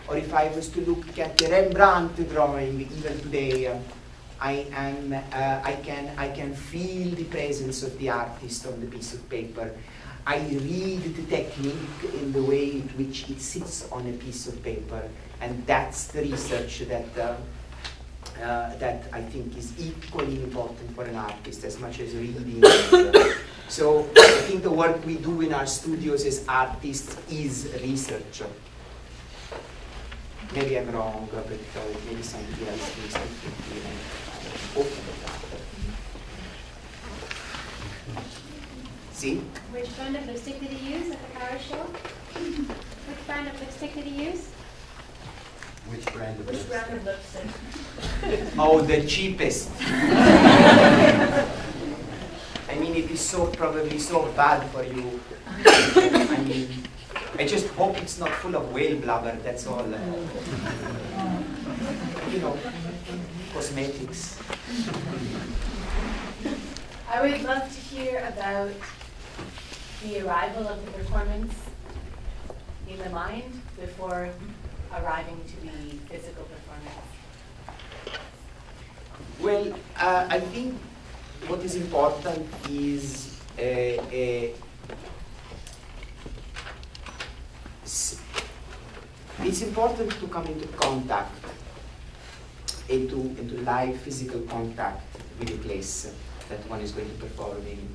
or if I was to look at the Rembrandt drawing, even today, I can feel the presence of the artist on the piece of paper. I read the technique in the way in which it sits on a piece of paper, and that's the research that I think is equally important for an artist as much as reading. So I think the work we do in our studios as artists is research. Maybe I'm wrong, but maybe somebody else thinks differently. See? Which brand of lipstick did he use at the power show? Which brand of lipstick did he use? Which brand of Which brand of lipstick? Oh, the cheapest. I mean, it is probably so bad for you. I mean, I just hope it's not full of whale blubber, that's all. Cosmetics. I would love to hear about the arrival of the performance in the mind before arriving to the physical performance. Well, I think what is important is it's important to come into contact, into live physical contact with the place that one is going to perform in,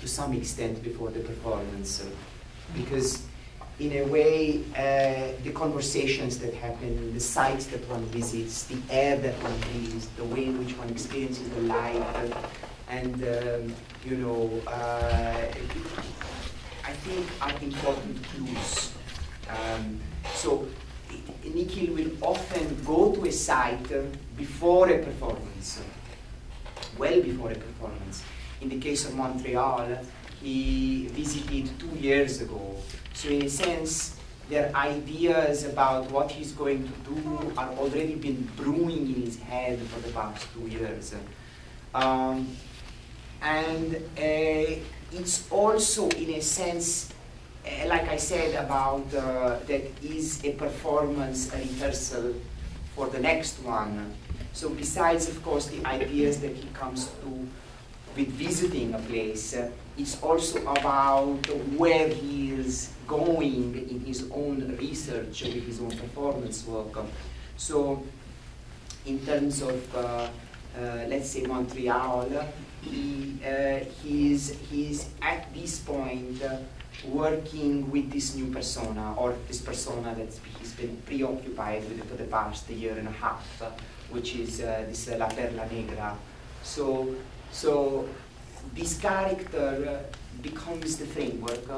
to some extent before the performance, because in a way the conversations that happen, the sites that one visits, the air that one breathes, the way in which one experiences the light, and I think are important clues. So Nikhil will often go to a site before a performance, well before a performance. In the case of Montreal, he visited 2 years ago. So in a sense, their ideas about what he's going to do are already been brewing in his head for the past 2 years. It's also, in a sense, like I said about that is a performance, a rehearsal for the next one. So besides, of course, the ideas that he comes to with visiting a place, it's also about where he is going in his own research with his own performance work. So in terms of, let's say, Montreal, he's at this point working with this new persona, or this persona that he's been preoccupied with for the past year and a half, which is this La Perla Negra. So this character becomes the framework.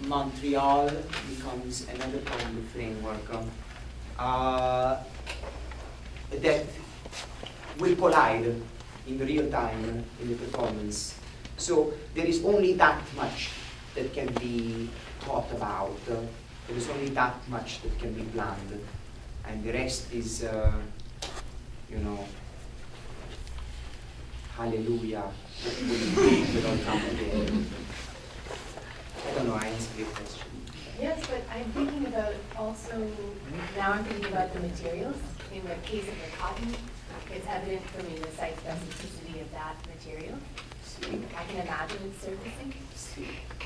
Montreal becomes another kind of framework that will collide in real time in the performance. So there is only that much that can be thought about. There is only that much that can be planned, and the rest is, hallelujah. Will all come again. I don't know. I answered your question. Yes, but I'm thinking about also, now I'm thinking about the materials. In the case of the cotton, it's evident for me the site specificity of that material. I can imagine it surfacing.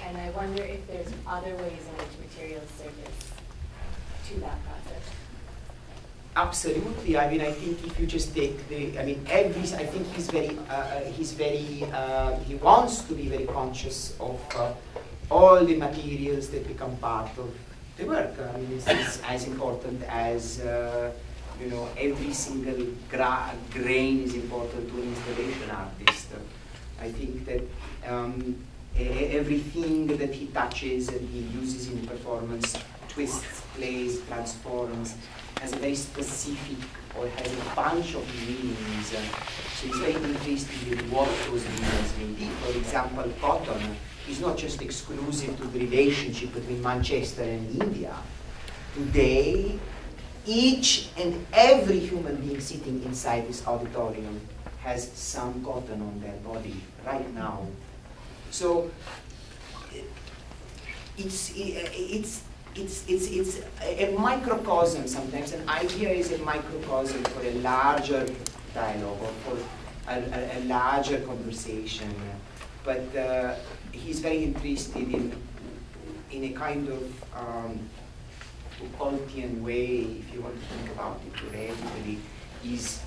And I wonder if there's other ways in which materials surface to that process. Absolutely. I mean, I think if you just take the, I think he wants to be very conscious of all the materials that become part of the work. I mean, this is as important as, every single grain is important to an installation artist. I think that everything that he touches and he uses in performance twists, plays, transforms, has a very specific or has a bunch of meanings. So it's very interesting in what those meanings may be. For example, cotton is not just exclusive to the relationship between Manchester and India. Today, each and every human being sitting inside this auditorium has some cotton on their body right now. So it's a microcosm sometimes. An idea is a microcosm for a larger dialogue or for a larger conversation. But he's very interested in a kind of Foucaultian way, if you want to think about it theoretically, is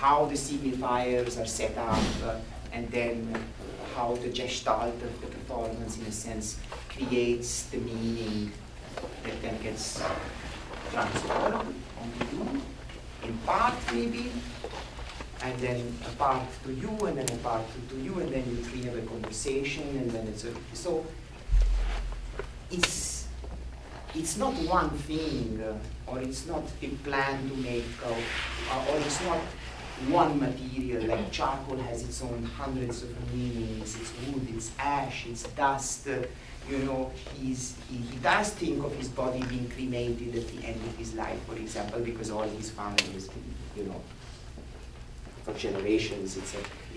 how the signifiers are set up, and then how the gestalt of the performance, in a sense, creates the meaning that then gets transferred onto you, in part maybe, and then a part to you, and then a part to you, and then you three have a conversation, and then so it's not one thing, or it's not a plan to make, or it's not one material, like charcoal has its own hundreds of meanings, it's wood, it's ash, it's dust. He does think of his body being cremated at the end of his life, for example, because all his family is, for generations, it's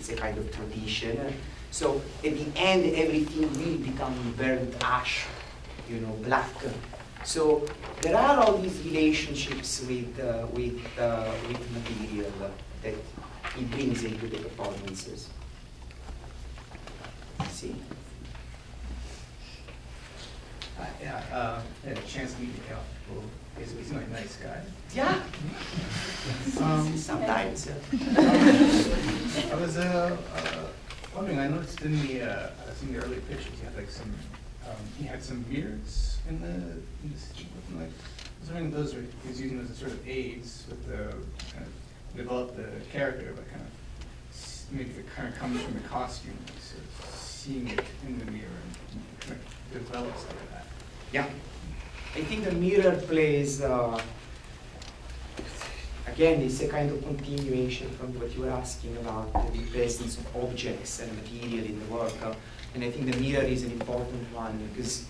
a kind of tradition. So at the end, everything will become burnt ash, black. So there are all these relationships with material that he brings into the performances. See? I had a chance to meet Nikhil. He's a really nice guy. Yeah. Sometimes. I was wondering. I noticed in some of the early pictures, he had some mirrors in the scene. I was wondering if those he was using those as sort of aids with the kind of develop the character, but kind of maybe it kind of comes from the costume, sort of seeing it in the mirror and kind of develops like that. Yeah. I think the mirror plays, again, it's a kind of continuation from what you were asking about the presence of objects and material in the work. And I think the mirror is an important one because,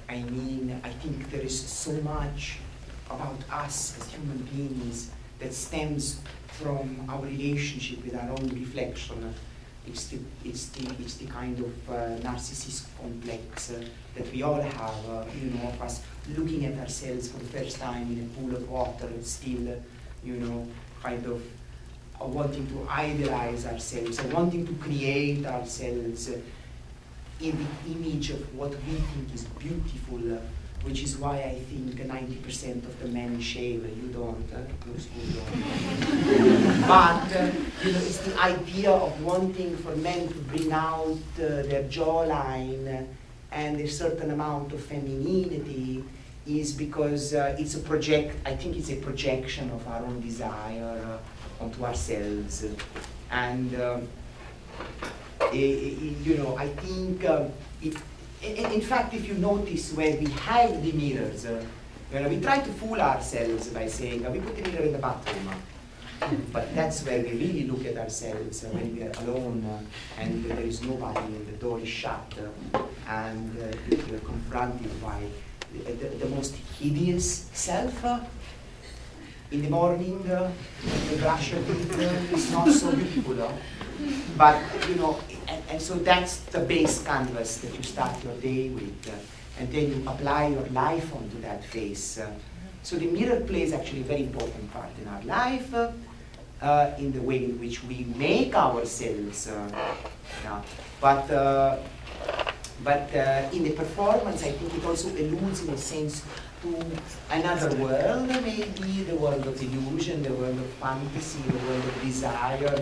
I mean, I think there is so much about us as human beings that stems from our relationship with our own reflection. It's the kind of narcissist complex that we all have, of us looking at ourselves for the first time in a pool of water and still, kind of wanting to idealize ourselves and wanting to create ourselves in the image of what we think is beautiful, which is why I think 90% of the men shave. You don't, those who don't. But it's the idea of wanting for men to bring out their jawline and a certain amount of femininity is because it's a project. I think it's a projection of our own desire onto ourselves, and I think in fact, if you notice where we have the mirrors, we try to fool ourselves by saying we put the mirror in the bathroom, but that's where we really look at ourselves when we are alone and there is nobody and the door is shut, and you're confronted by the most hideous self. In the morning, when you brush your teeth, it's not so beautiful. But, and so that's the base canvas that you start your day with. And then you apply your life onto that face. So the mirror plays actually a very important part in our life, in the way in which we make ourselves. But in the performance, I think it also alludes in a sense to another world, maybe the world of illusion, the world of fantasy, the world of desire.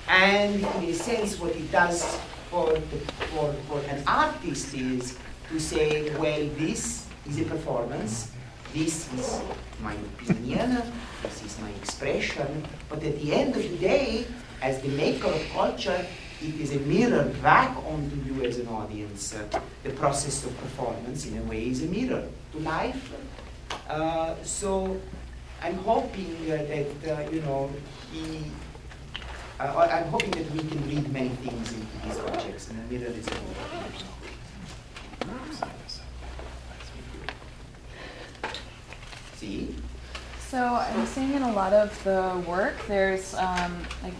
And in a sense, what it does for an artist is to say, well, this is a performance, this is my opinion, this is my expression, but at the end of the day, as the maker of culture, it is a mirror back onto you as an audience. The process of performance, in a way, is a mirror to life. So I'm hoping that, I'm hoping that we can read many things into these objects, and the mirror is important. See? So I'm seeing in a lot of the work, there's like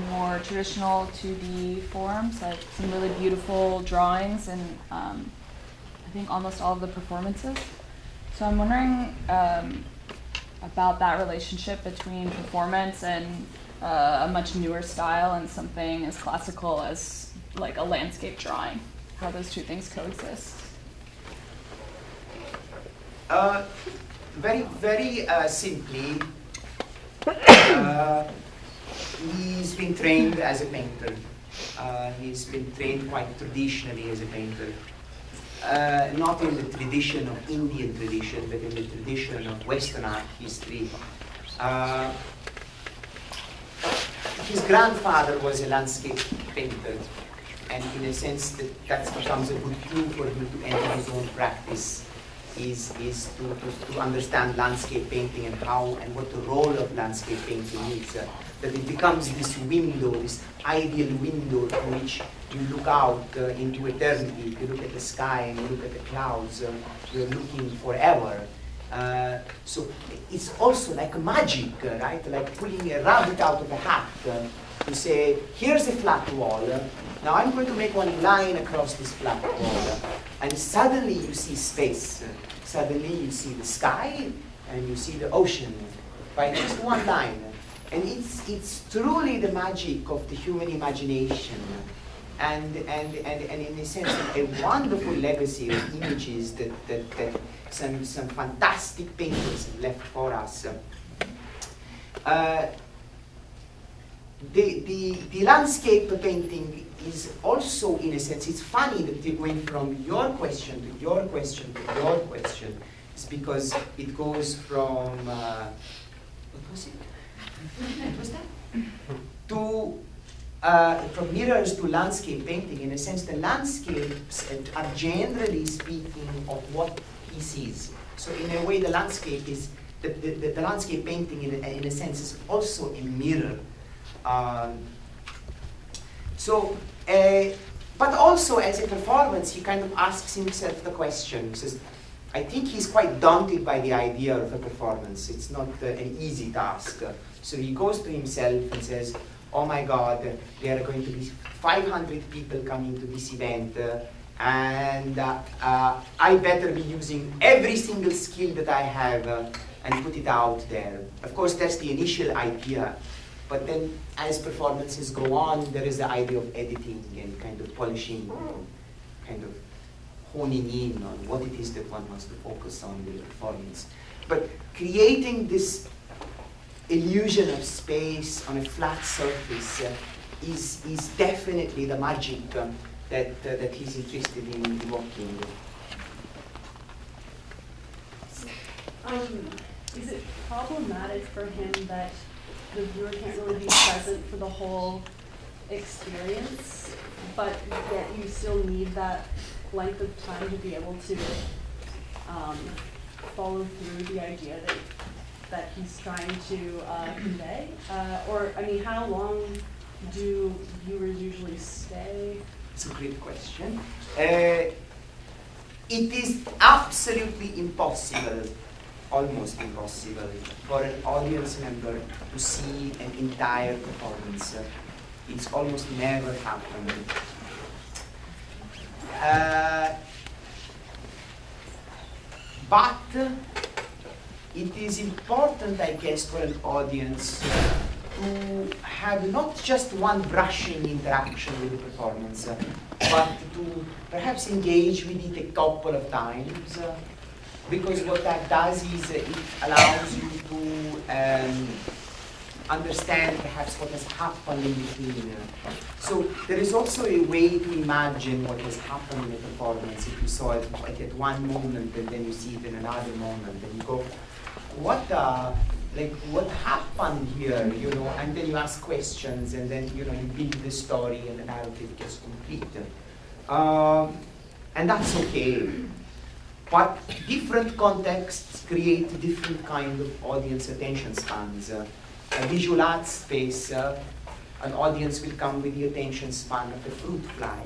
more traditional 2D forms, like some really beautiful drawings, and I think almost all of the performances. So I'm wondering about that relationship between performance and a much newer style and something as classical as like a landscape drawing, how those two things coexist. Very, very simply, he's been trained as a painter. He's been trained quite traditionally as a painter. Not in the tradition of Indian tradition, but in the tradition of Western art history. His grandfather was a landscape painter, and in a sense that becomes a good clue for him to enter his own practice. Is to understand landscape painting and how and what the role of landscape painting is. That it becomes this window, this ideal window through which you look out into eternity. If you look at the sky and you look at the clouds, you're looking forever. So it's also like magic, right? Like pulling a rabbit out of a hat. You say, here's a flat wall. Now I'm going to make one line across this flat wall. And suddenly you see space. Suddenly you see the sky and you see the ocean by just one line. And it's truly the magic of the human imagination. And in a sense, a wonderful legacy of images that some fantastic painters have left for us. The landscape painting is also, in a sense, it's funny that you're going from your question to your question to your question. It's because it goes from, what was it? What was that? From mirrors to landscape painting. In a sense, the landscapes are generally speaking of what he sees. So in a way, the landscape is the landscape painting in a sense is also a mirror. But also as a performance, he kind of asks himself the question. He says, I think he's quite daunted by the idea of a performance. It's not an easy task. So he goes to himself and says, oh my God, there are going to be 500 people coming to this event, and I better be using every single skill that I have and put it out there. Of course, that's the initial idea. But then as performances go on, there is the idea of editing and kind of polishing, kind of honing in on what it is that one wants to focus on in the performance. But creating this illusion of space on a flat surface is definitely the magic that he's interested in evoking. Is it problematic for him that the viewer can't really be present for the whole experience, but yet you still need that length of time to be able to follow through the idea that he's trying to convey? Or, I mean, how long do viewers usually stay? It's a great question. It is absolutely impossible, almost impossible, for an audience member to see an entire performance. It's almost never happened. But it is important, I guess, for an audience to have not just one brushing interaction with the performance, but to perhaps engage with it a couple of times, because what that does is it allows you to understand perhaps what has happened in between. So there is also a way to imagine what has happened in a performance if you saw it at one moment and then you see it in another moment and you go, what happened here, you know, and then you ask questions and then, you know, you build the story and the narrative gets complete. And that's okay. But different contexts create different kind of audience attention spans. A visual arts space, an audience will come with the attention span of a fruit fly.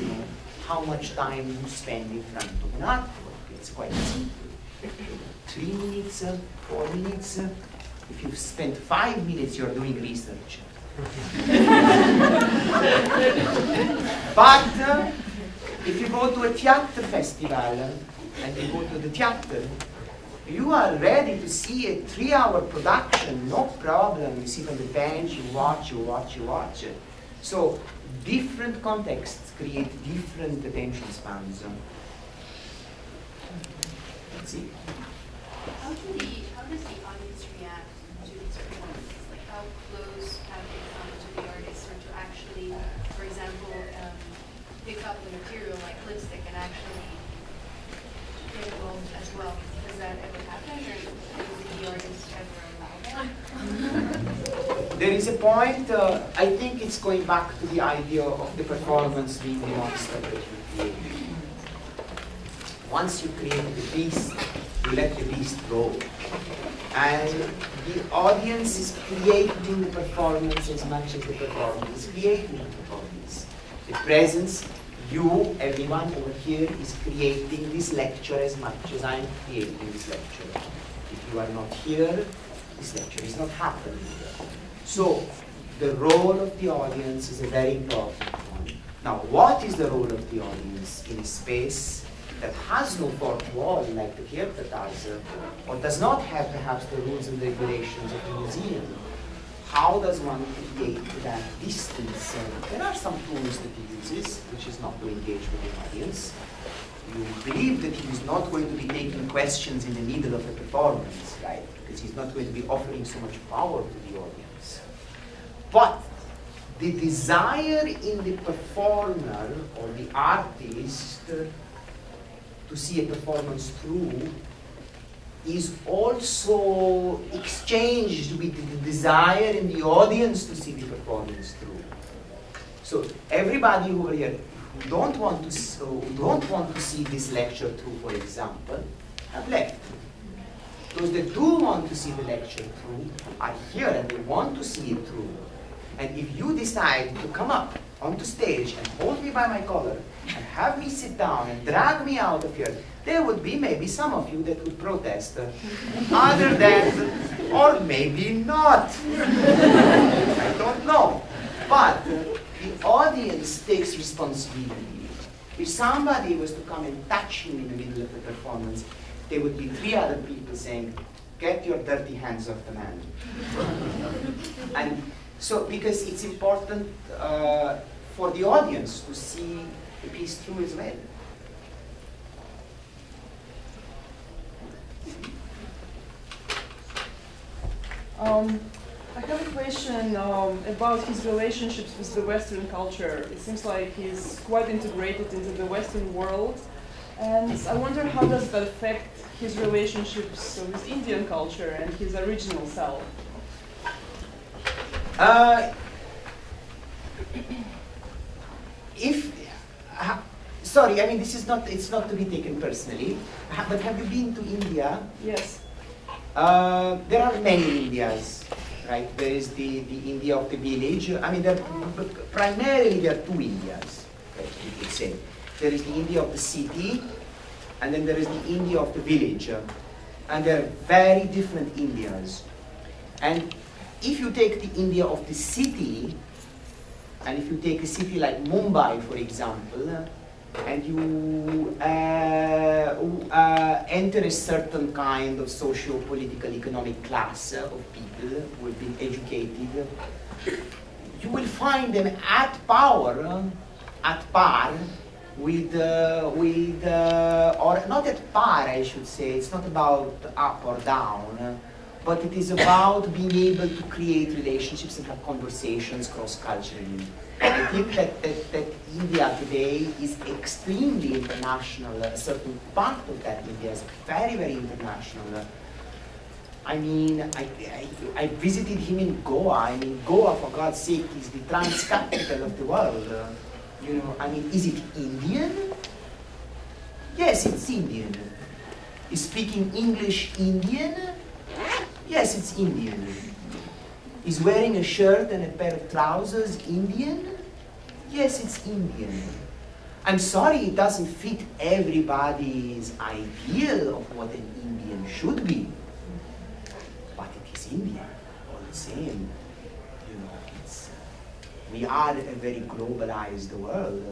You know, how much time you spend in front of an artwork. It's quite simple. 3 minutes, 4 minutes. If you've spent 5 minutes, you're doing research. But if you go to a theater festival and you go to the theater, you are ready to see a 3-hour production, no problem. You sit on the bench, you watch. So different contexts create different attention spans. Let's see. How does the audience react to these performances? Like, how close have they come to the artist, or to actually, for example, pick up the material like lipstick and actually get involved as well? Does that ever happen, or does the artist ever allow that? There is a point, I think it's going back to the idea of the performance being the monster that you create. Once you create the beast, you let the beast go. And the audience is creating the performance as much as the performance is creating the performance. The presence, you, everyone over here, is creating this lecture as much as I'm creating this lecture. If you are not here, this lecture is not happening. So, the role of the audience is a very important one. Now, what is the role of the audience in a space that has no fourth wall like the theater does, or does not have perhaps the rules and regulations of the museum? How does one create that distance? There are some tools that he uses, which is not to engage with the audience. You believe that he is not going to be taking questions in the middle of a performance, right? Because he's not going to be offering so much power to the audience. But the desire in the performer or the artist to see a performance through is also exchanged with the desire in the audience to see the performance through. So everybody over here who don't want to see this lecture through, for example, have left. Those that do want to see the lecture through are here and they want to see it through. And if you decide to come up onto stage and hold me by my collar and have me sit down and drag me out of here, there would be maybe some of you that would protest. Other than, or maybe not. I don't know. But the audience takes responsibility. If somebody was to come and touch him in the middle of the performance, there would be 3 other people saying, "Get your dirty hands off the man." And so, because it's important for the audience to see the piece through as well. I have a question about his relationships with the Western culture. It seems like he's quite integrated into the Western world. And I wonder how does that affect his relationships with Indian culture and his original self? Sorry, I mean, this is not, it's not to be taken personally, but have you been to India? Yes. There are many Indias, right? There is the India of the village. I mean, primarily there are 2 Indias, right, you could say. There is the India of the city, and then there is the India of the village. And they are very different Indias. And if you take the India of the city, and if you take a city like Mumbai, for example, and you enter a certain kind of socio-political economic class of people who have been educated, you will find them at par with, or not at par, I should say. It's not about up or down, but it is about being able to create relationships and have conversations cross-culturally. I think that India today is extremely international. A certain part of that India is very, very international. I mean, I visited him in Goa. I mean, Goa, for God's sake, is the trans capital of the world. You know, I mean, is it Indian? Yes, it's Indian. Is speaking English Indian? Yes, it's Indian. Is wearing a shirt and a pair of trousers Indian? Yes, it's Indian. I'm sorry it doesn't fit everybody's ideal of what an Indian should be. But it is Indian, all the same. You know, it's, we are a very globalized world.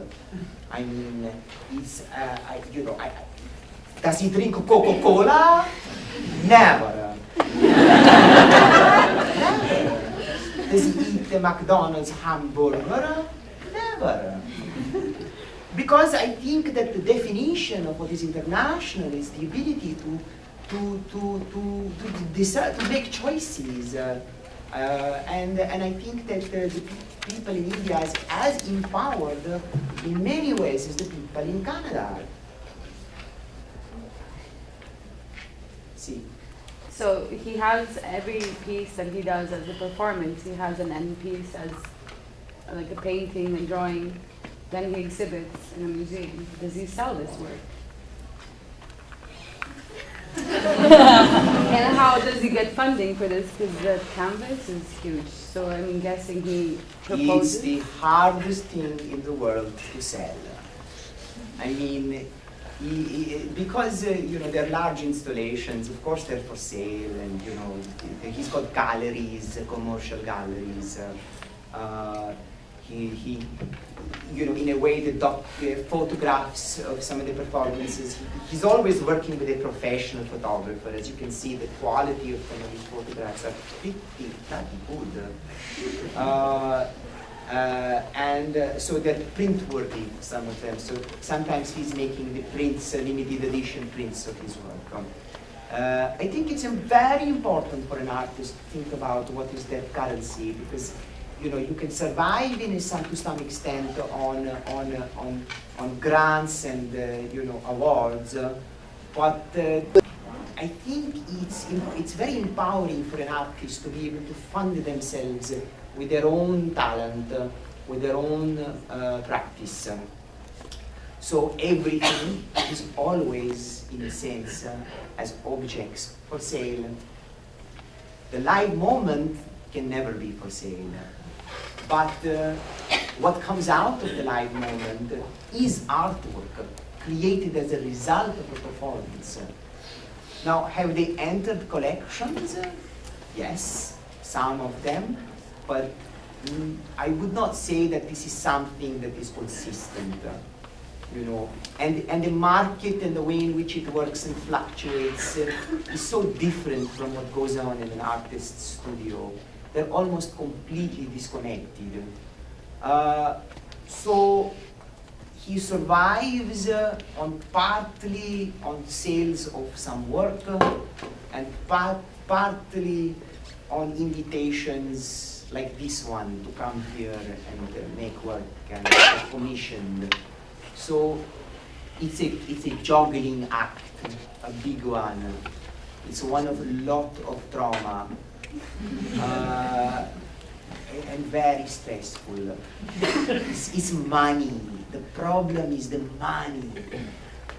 I mean, it's, you know, does he drink Coca-Cola? Never. Never. Does he eat the McDonald's hamburger? Never. Because I think that the definition of what is international is the ability to make choices. And I think that the people in India is as empowered in many ways as the people in Canada. See. So he has every piece that he does as a performance, he has an end piece as like a painting and drawing, then he exhibits in a museum. Does he sell this work? And how does he get funding for this? Because the canvas is huge, so I'm guessing he proposes. It's the hardest thing in the world to sell. I mean, because you know, they're large installations, of course they're for sale, and you know, he's got galleries, commercial galleries. He you know, in a way, the photographs of some of the performances, he's always working with a professional photographer. As you can see, the quality of some of his photographs are pretty good. So they're print-worthy, some of them. So sometimes he's making the prints, limited edition prints of his work. I think it's very important for an artist to think about what is their currency, because you know, you can survive to some extent on grants and you know, awards, but I think it's very empowering for an artist to be able to fund themselves with their own talent, with their own practice. So everything is always, in a sense, as objects for sale. The live moment can never be for sale. But what comes out of the live moment is artwork created as a result of a performance. Now, have they entered collections? Yes, some of them, but I would not say that this is something that is consistent, you know. And the market and the way in which it works and fluctuates is so different from what goes on in an artist's studio. They're almost completely disconnected. So he survives partly on sales of some work and partly on invitations like this one to come here and make work and get commissioned. So it's a juggling act, a big one. It's one of a lot of trauma and very stressful. It's money. The problem is the money.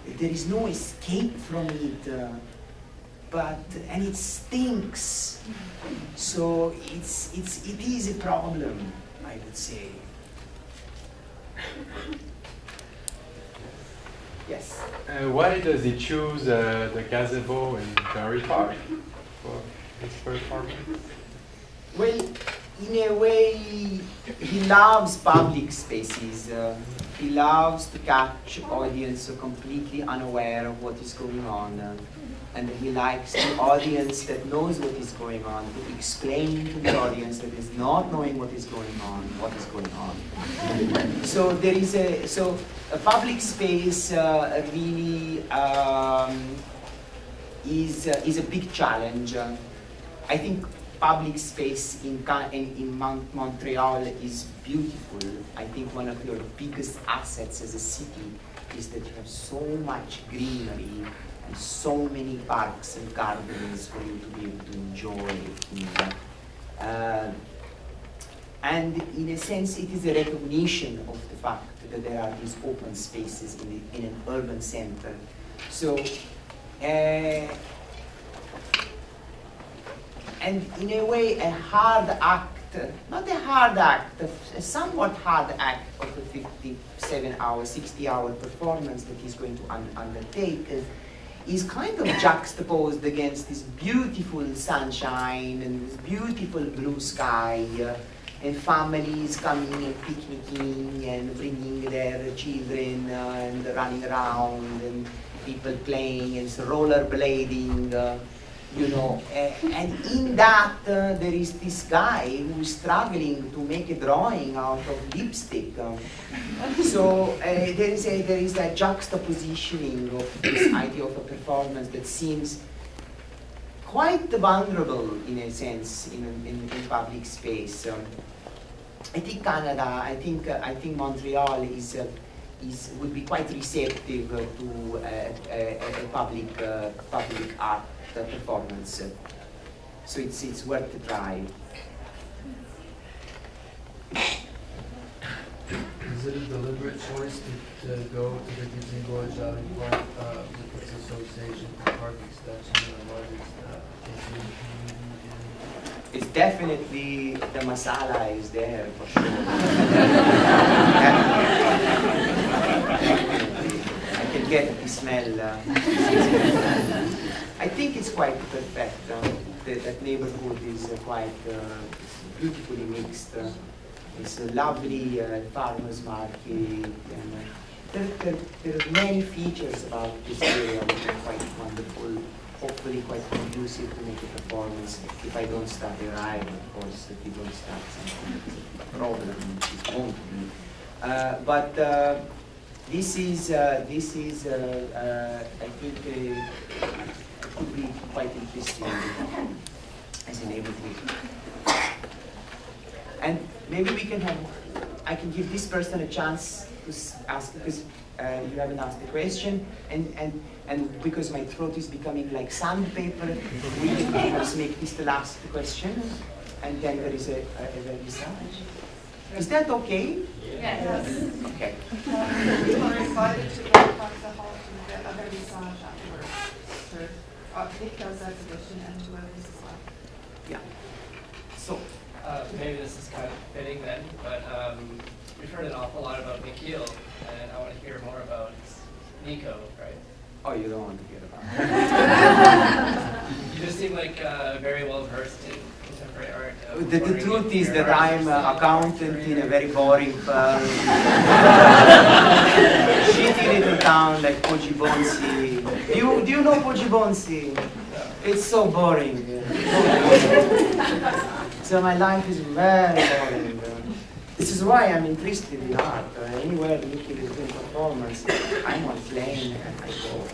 There is no escape from it. And it stinks. So it is a problem, I would say. Yes. Why does he choose the gazebo in Berry Park for his performance? Well, in a way, he loves public spaces. He loves to catch audience completely unaware of what is going on. And he likes the audience that knows what is going on to explain to the audience that is not knowing what is going on, what is going on. So there is a public space really is a big challenge. I think public space in Montreal is beautiful. I think one of your biggest assets as a city is that you have so much greenery and so many parks and gardens for you to be able to enjoy. And in a sense, it is a recognition of the fact that there are these open spaces in an urban center. So, and in a way, a hard act, not a hard act, a somewhat hard act of a 57-hour, 60-hour performance that he's going to undertake is kind of juxtaposed against this beautiful sunshine and this beautiful blue sky, and families coming and picnicking and bringing their children and running around, and people playing and rollerblading, you know. And in that, there is this guy who is struggling to make a drawing out of lipstick. So there is a juxtapositioning of this idea of a performance that seems quite vulnerable in a sense in public space. I think Canada, I think Montreal would be quite receptive to a public art performance. So it's worth a try. Is it a deliberate choice to go to the Disney Gorge out in Park with its association to park extension and what is It's definitely the masala is there for sure. I can get the smell. I think it's quite perfect. That neighborhood is quite beautifully mixed. It's a lovely farmers market. And, there are many features about this area which are quite wonderful. Hopefully quite conducive to make a performance. If I don't start a ride, of course, if you don't start something, it's a problem, it won't be. But this is I think, could be quite interesting as a neighborhood. And maybe we can I can give this person a chance to ask, because you haven't asked the question, and because my throat is becoming like sandpaper, we can perhaps make this the last question, and then there is a vernissage. Is that okay? Yes. Okay. We were invited to go across the hall to get a vernissage afterwards for Nikhil's exhibition and whoever's as well. Yeah. So, maybe this is kind of fitting then, but we've heard an awful lot about Nikhil, and I want to hear more about Nico, right? oh, you don't want to hear about it. You just seem like very well versed in contemporary art. The truth is that I'm an accountant in a very boring firm. Shitty little town like Poggibonsi. Do you know Poggibonsi? It's so boring. So my life is very boring. This is why I'm interested in art. Anywhere Nikhil is doing performance, I'm on plane and I go.